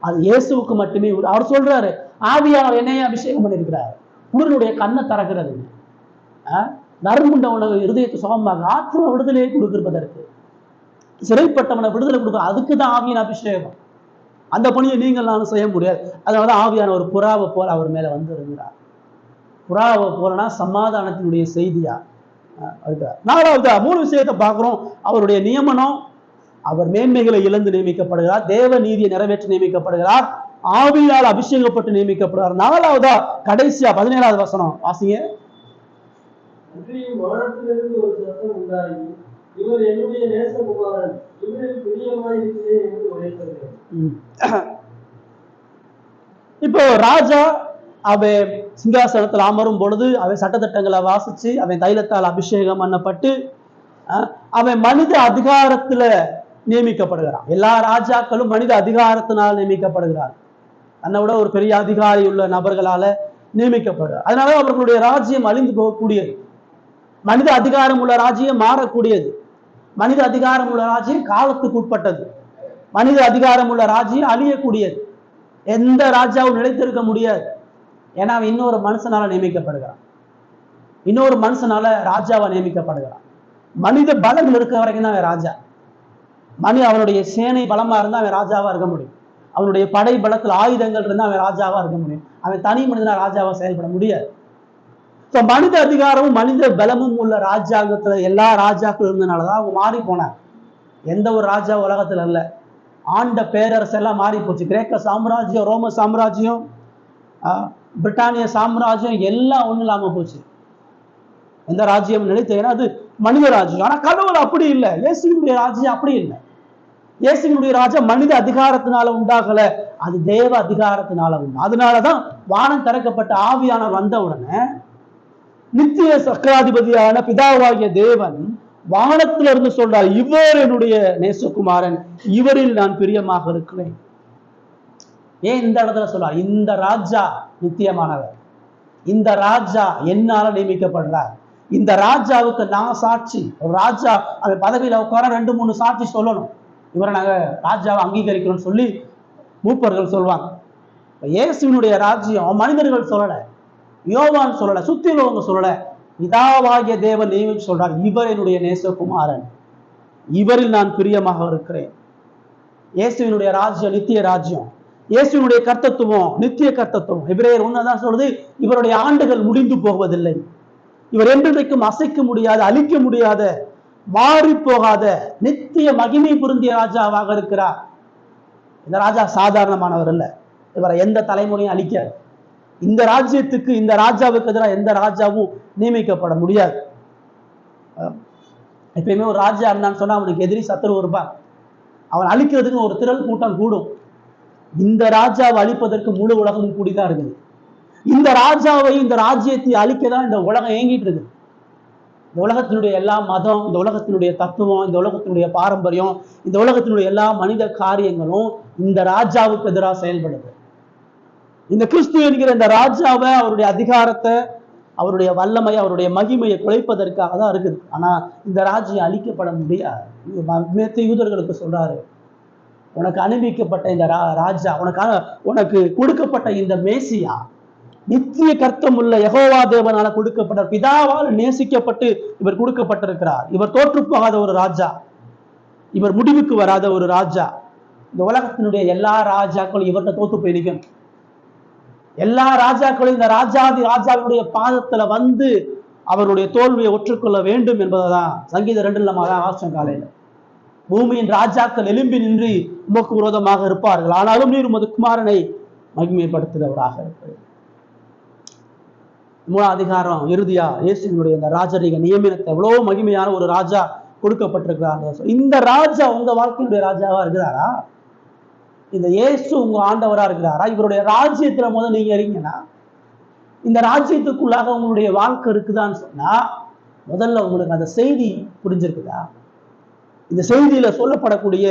அது இயேசுவுக்கு மட்டுமே. அவர் சொல்றாரு, ஆவியானவர் என்னையே அபிஷேகம் பண்ணியிருக்கிறார். குருனுடைய கண்ணை திறக்கிறது, நறுமுண்டவன இருதயத்தை சுகமாக ஆத்ம விடுதலையை கொடுத்திருப்பதற்கு, சிறைப்பட்டவனை விடுதலை கொடுக்க, அதுக்கு தான் ஆவியின் அபிஷேகம். அந்த பணியை நீங்கள் நானும் செய்ய முடியாது. அதனாலதான் ஆவியான ஒரு புறாவை போல அவர் மேல வந்து இருக்கிறார். புறாவை போலனா சமாதானத்தினுடைய செய்தியா இருக்கிறார். 4வது 3 விஷயத்தை பார்க்கிறோம். அவருடைய நியமனம், அவர் மேன்மைகளை இழந்து நியமிக்கப்படுகிறார், தேவ நீதியை நிறைவேற்றி நியமிக்கப்படுகிறார், ஆவியால் அபிஷேகப்பட்டு நியமிக்கப்படுகிறார். 4வதா கடைசியா 17வது வசனம் வாசிங்க. வானத்திலிருந்து ஒரு சத்தம் உண்டாகி, இவர் என்னுடைய நேசகுமாரன், இவரில் பிரியமாயிருக்கிறேன் என்று உரைத்தது. இப்போ ராஜா அவன் சிங்காசனத்தில் அமரும் பொழுது அவன் சட்டத்திட்டங்களை வாசிச்சு அவன் தைலத்தால் அபிஷேகம் பண்ணப்பட்டு அவன் மனித அதிகாரத்துல நியமிக்கப்படுகிறான். எல்லா ராஜாக்களும் மனித அதிகாரத்தினால் நியமிக்கப்படுகிறார். தன்னை விட ஒரு பெரிய அதிகாரி உள்ள நபர்களால நியமிக்கப்படுகிறார். அதனால அவர்களுடைய ராஜ்யம் அழிந்து போகக்கூடியது. மனித அதிகாரம் உள்ள ராஜ்யம் மாறக்கூடியது. மனித அதிகாரம் உள்ள ராஜ்யம் காலத்துக்கு உட்பட்டது. மனித அதிகாரம் உள்ள ராஜ்யம் அழியக்கூடியது. எந்த ராஜாவும் நிலைத்திருக்க முடியாது. ஏன்னா அவன் இன்னொரு மனுஷனால நியமிக்கப்படுகிறான், இன்னொரு மனுஷனால ராஜாவா நியமிக்கப்படுகிறான். மனித பலங்கள் இருக்க வரைக்கும் தான் அவன் ராஜா. அவனுடைய சேனை பலமா இருந்தா அவன் ராஜாவா இருக்க முடியும். அவனுடைய படை பலத்தில் ஆயுதங்கள் இருந்தா அவன் ராஜாவா இருக்க முடியும். அவன் தனி மனிதனா ராஜாவா செயல்பட முடியாது. மனித அதிகாரமும் மனித பலமும் உள்ள ராஜாங்கத்துல எல்லா ராஜாக்கள் இருந்ததுனாலதான் அவங்க மாறி போனாங்க. எந்த ஒரு ராஜா உலகத்துல இல்ல. ஆண்ட பேரரசு எல்லாம் மாறி போச்சு. கிரேக்க சாம்ராஜ்யம், ரோம சாம்ராஜ்யம், பிரிட்டானிய சாம்ராஜ்யம் எல்லாம் ஒண்ணு இல்லாம போச்சு. எந்த ராஜ்யம் நினைத்து, ஏன்னா அது மனித ராஜ்யம். ஆனா கடவுள் அப்படி இல்லை. இயேசுவினுடைய ராஜ்யம் அப்படி இல்லை. இயேசுவினுடைய ராஜ்யம் மனித அதிகாரத்தினால உண்டாகல, அது தேவ அதிகாரத்தினால உண்டு. அதனாலதான் வானம் திறக்கப்பட்ட ஆவியானவர் வந்த உடனே நித்திய சக்கராதிபதியான பிதாவாகிய தேவன் வானத்துல இருந்து சொல்றார், இவர் என்னுடைய நேசகுமாரன், இவரில் நான் பிரியமாக இருக்கிறேன். ஏன் இந்த இடத்துல சொல்றார்? இந்த ராஜா நித்தியமானவர், இந்த ராஜா என்னால நியமிக்கப்படுறார். இந்த ராஜாவுக்கு நான் சாட்சி. ஒரு ராஜா அவன் பதவியில உட்கார 2-3 சாட்சி சொல்லணும், இவரை நாங்க ராஜாவை அங்கீகரிக்கிறோம்னு சொல்லி மூப்பர்கள் சொல்லுவாங்க. இயேசுவினுடைய ராஜ்யம் மனிதர்கள் சொல்லல, யோவான் சொல்லல, சுத்தி உள்ளவங்க சொல்லல, பிதாவாகிய தேவன் நியமிச்சு சொல்றார், இவர் என்னுடைய நேசகுமாரன், இவரில் நான் பிரியமாக இருக்கிறேன். இயேசுவினுடைய ராஜ்யம் நித்திய ராஜ்யம். இயேசுவினுடைய கர்த்தத்துவம் நித்திய கர்த்தத்துவம். எபிரேயர் 1 சொல்றது, இவருடைய ஆண்டுகள் முடிந்து போவதில்லை. இவர் என்றைக்கும் அசைக்க முடியாத, அழிக்க முடியாத, மாறி போகாத நித்திய மகிமை பொருந்திய ராஜாவாக இருக்கிறார். இந்த ராஜா சாதாரணமானவர் அல்ல. இவரை எந்த தலைமுறையும் அழிக்காது. இந்த ராஜ்யத்துக்கு, இந்த ராஜாவுக்கு எதிராக எந்த ராஜாவும் நியமிக்கப்பட முடியாது. எப்பயுமே ஒரு ராஜா இருந்தான்னு சொன்னா அவனுக்கு எதிரி சத்துரு இருப்பான். அவன் அழிக்கிறதுக்கு ஒரு திரள் கூட்டம் கூடும். இந்த ராஜாவை அழிப்பதற்கு முழு உலகமும் கூடிதான் இருக்குது. இந்த ராஜாவை, இந்த ராஜ்யத்தை அழிக்கதான் இந்த உலகம் ஏங்கிட்டு இருக்கு. இந்த உலகத்தினுடைய எல்லா மதம், இந்த உலகத்தினுடைய தத்துவம், இந்த உலகத்தினுடைய பாரம்பரியம், இந்த உலகத்தினுடைய எல்லா மனித காரியங்களும் இந்த ராஜாவுக்கு எதிராக செயல்படுது. இந்த கிறிஸ்து என்கிற இந்த ராஜாவை, அவருடைய அதிகாரத்தை, அவருடைய வல்லமையை, அவருடைய மகிமையை குலைப்பதற்காக தான் இருக்குது. ஆனா இந்த ராஜ்யம் அழிக்கப்பட முடியாது. நேத்து யூதர்களுக்கு சொல்றாரு, உனக்கு அனுபவிக்கப்பட்ட இந்த ராஜா, உனக்கு கொடுக்கப்பட்ட இந்த மேசியா நித்திய கர்த்தமுள்ள யெகோவா தேவனால கொடுக்கப்பட்ட, பிதாவால் நேசிக்கப்பட்டு இவர் கொடுக்கப்பட்டிருக்கிறார். இவர் தோற்று போகாத ஒரு ராஜா, இவர் முடிவுக்கு வராத ஒரு ராஜா. இந்த உலகத்தினுடைய எல்லா ராஜாக்களும் இவர்கிட்ட தோத்து போய் நிற்கணும். எல்லா ராஜாக்களும் இந்த ராஜாவினுடைய பாதத்துல வந்து அவருடைய தோல்வியை ஒற்றுக்கொள்ள வேண்டும் என்பதுதான் சங்கீத 2 நம்ம வாசம் காலையில. பூமியின் ராஜாக்கள் எழும்பி நின்று உமக்கு விரோதமாக இருப்பார்கள், ஆனாலும் நீர் உமது குமாரனை மகிமைப்படுத்துகிறவராக இருப்பார். 3ஆம் அதிகாரம் இறுதியா இயேசுவினுடைய இந்த ராஜரீக நியமனத்தை, எவ்வளவு மகிமையான ஒரு ராஜா கொடுக்கப்பட்டிருக்கிறார். இந்த ராஜா உங்க வாழ்க்கையினுடைய ராஜாவா இருக்கிறாரா? இந்த இயேசு உங்க ஆண்டவரா இருக்கிறாரா? இவருடைய ராஜ்யத்துல முதல் நீங்க இருக்கீங்கன்னா, இந்த ராஜ்யத்துக்குள்ளாக உங்களுடைய வாழ்க்கை இருக்குதான்னு சொன்னா, முதல்ல உங்களுக்கு அந்த செய்தி புரிஞ்சிருக்குதா? இந்த செய்தியில சொல்லப்படக்கூடிய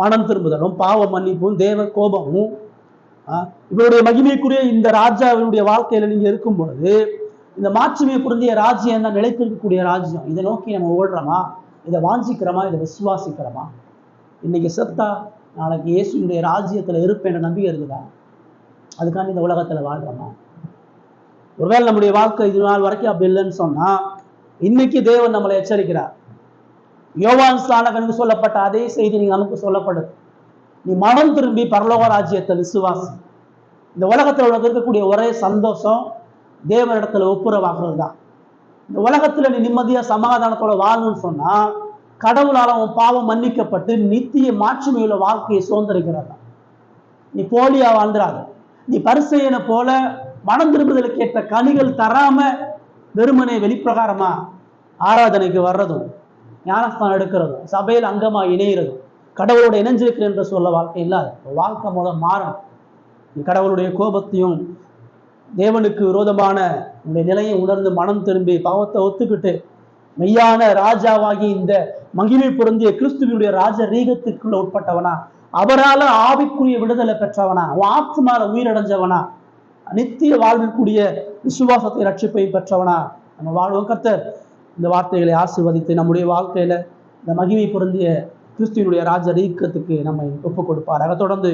மனம் திரும்புதலும், பாவ மன்னிப்பும், தேவ கோபமும், இவருடைய மகிமைக்குரிய இந்த ராஜாவினுடைய வாழ்க்கையில நீங்க இருக்கும் பொழுது, இந்த மாட்சிமை பொருந்திய ராஜ்யம் தான் நிலைத்திருக்கக்கூடிய ராஜ்யம். இதை நோக்கி நம்ம ஓடுறோமா? இதை வாஞ்சிக்கிறோமா? இதை விசுவாசிக்கிறோமா? இன்னைக்கு செத்தா நாளைக்கு இயேசுடைய ராஜ்யத்துல இருப்பேன் என்ற நம்பிக்கை இருக்குதா? அதுக்காண்டி இந்த உலகத்துல வாழ்றோமா? ஒருவேளை நம்முடைய வாழ்க்கை இது நாள் வரைக்கும் அப்படி இல்லைன்னு சொன்னா, இன்னைக்கு தேவன் நம்மளை எச்சரிக்கிறார். யோவான் ஸ்நானகனுக்கு சொல்லப்பட்ட அதே செய்தி நீங்க நமக்கு சொல்லப்படுது. நீ மனம் திரும்பி பரலோக ராஜ்யத்தை விசுவாசி. இந்த உலகத்துல உனக்கு இருக்கக்கூடிய ஒரே சந்தோஷம் தேவனிடத்துல ஒப்புரவாகிறது தான். இந்த உலகத்துல நீ நிம்மதியா சமாதானத்தோட வாழணும்னு சொன்னா, கடவுளால் அவன் பாவம் மன்னிக்கப்பட்டு நித்திய மாட்சிமையுள்ள வாழ்க்கையை சுதந்திரிக்கிறார். நீ போலியா வாழ்ந்துடாத. நீ பரிசேயனை போல மனம் திரும்புதலுக்கு ஏற்ற கனிகள் தராம வெறுமனே வெளிப்பிரகாரமா ஆராதனைக்கு வர்றதும், ஞானஸ்தானம் எடுக்கிறதும், சபையில் அங்கமா இணைகிறதும், கடவுளோட இணைஞ்சிருக்கிற என்று சொல்ல வாழ்க்கை இல்லாத வாழ்க்கை மூலம் மாறும். நீ கடவுளுடைய கோபத்தையும் தேவனுக்கு விரோதமான உன்னுடைய நிலையை உணர்ந்து மனம் திரும்பி பாவத்தை ஒத்துக்கிட்டு மெய்யான ராஜாவாகி இந்த மகிமை பொருந்திய கிறிஸ்துவினுடைய ராஜரீகத்திற்குள்ள உட்பட்டவனா, அவரால் ஆவிக்குரிய விடுதலை பெற்றவனா, ஆத்மால உயிரடைஞ்சவனா, நித்திய வாழ்விற்குரிய விசுவாசத்தை ரட்சிப்பை பெற்றவனா நம்ம வாழ்வோம். கர்த்தர் இந்த வார்த்தைகளை ஆசீர்வதித்து நம்முடைய வாழ்க்கையில இந்த மகிமை பொருந்திய கிறிஸ்துவினுடைய ராஜரீகத்துக்கு நம்மை ஒப்புக் கொடுப்பார். அதை தொடர்ந்து